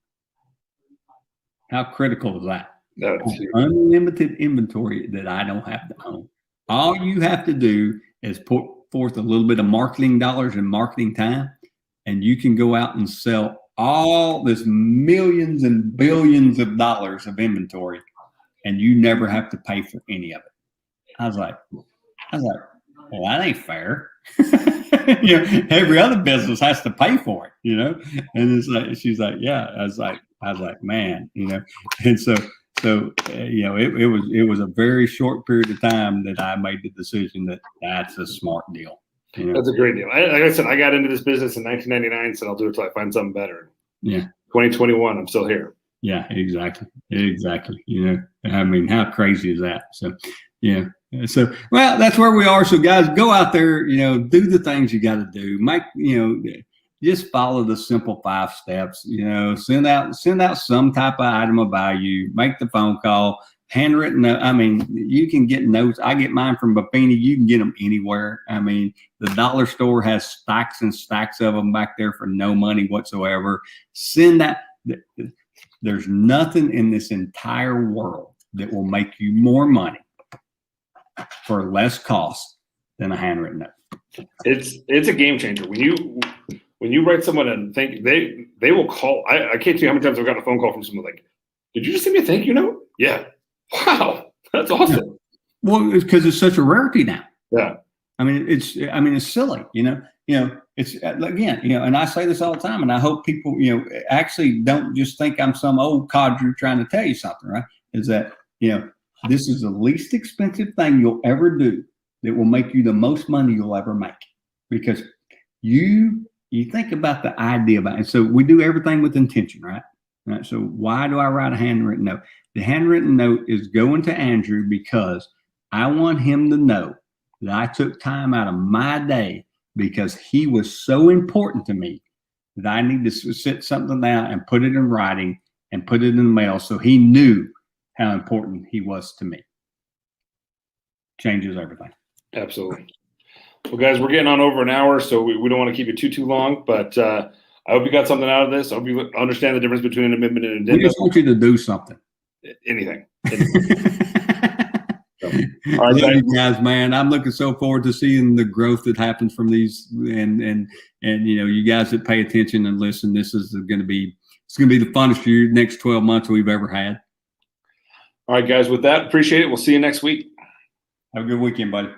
How critical is that? Unlimited inventory that I don't have to own. All you have to do is put forth a little bit of marketing dollars and marketing time, and you can go out and sell all this millions and billions of dollars of inventory, and you never have to pay for any of it. I was like, well, that ain't fair. Every other business has to pay for it, And it's like, she's like, yeah. I was like, man, And so it was a very short period of time that I made the decision that that's a smart deal. That's a great deal. Like I said, I got into this business in 1999, said I'll do it till I find something better. Yeah. 2021, I'm still here. Yeah, exactly. I mean, how crazy is that? So, So, well, that's where we are. So, guys, go out there, do the things you got to do. Make, just follow the simple 5 steps. Send out some type of item of value. Make the phone call. Handwritten. I mean, you can get notes. I get mine from Buffini. You can get them anywhere. I mean, the dollar store has stacks and stacks of them back there for no money whatsoever. Send that. There's nothing in this entire world that will make you more money for less cost than a handwritten note. It's a game changer. When you write someone and think they will call. I can't tell you how many times I've gotten a phone call from someone like, "Did you just send me a thank you note?" Yeah. Wow, that's awesome. Yeah. Well, it's because it's such a rarity now. Yeah. I mean, it's silly. It's again, and I say this all the time, and I hope people, actually don't just think I'm some old codger trying to tell you something, right? Is that, this is the least expensive thing you'll ever do that will make you the most money you'll ever make, because you think about the idea about it. And so we do everything with intention, right? So why do I write a handwritten note? The handwritten note is going to Andrew because I want him to know that I took time out of my day because he was so important to me that I need to sit something down and put it in writing and put it in the mail so he knew how important he was to me. Changes everything. Absolutely. Well, guys, we're getting on over an hour, so we don't want to keep it too long, but I hope you got something out of this. I hope you understand the difference between an amendment and an addendum. We just want you to do something. Anything. All right, you guys, man. I'm looking so forward to seeing the growth that happens from these, and you guys that pay attention and listen. This is going to be the funnest next 12 months we've ever had. All right, guys. With that, appreciate it. We'll see you next week. Have a good weekend, buddy.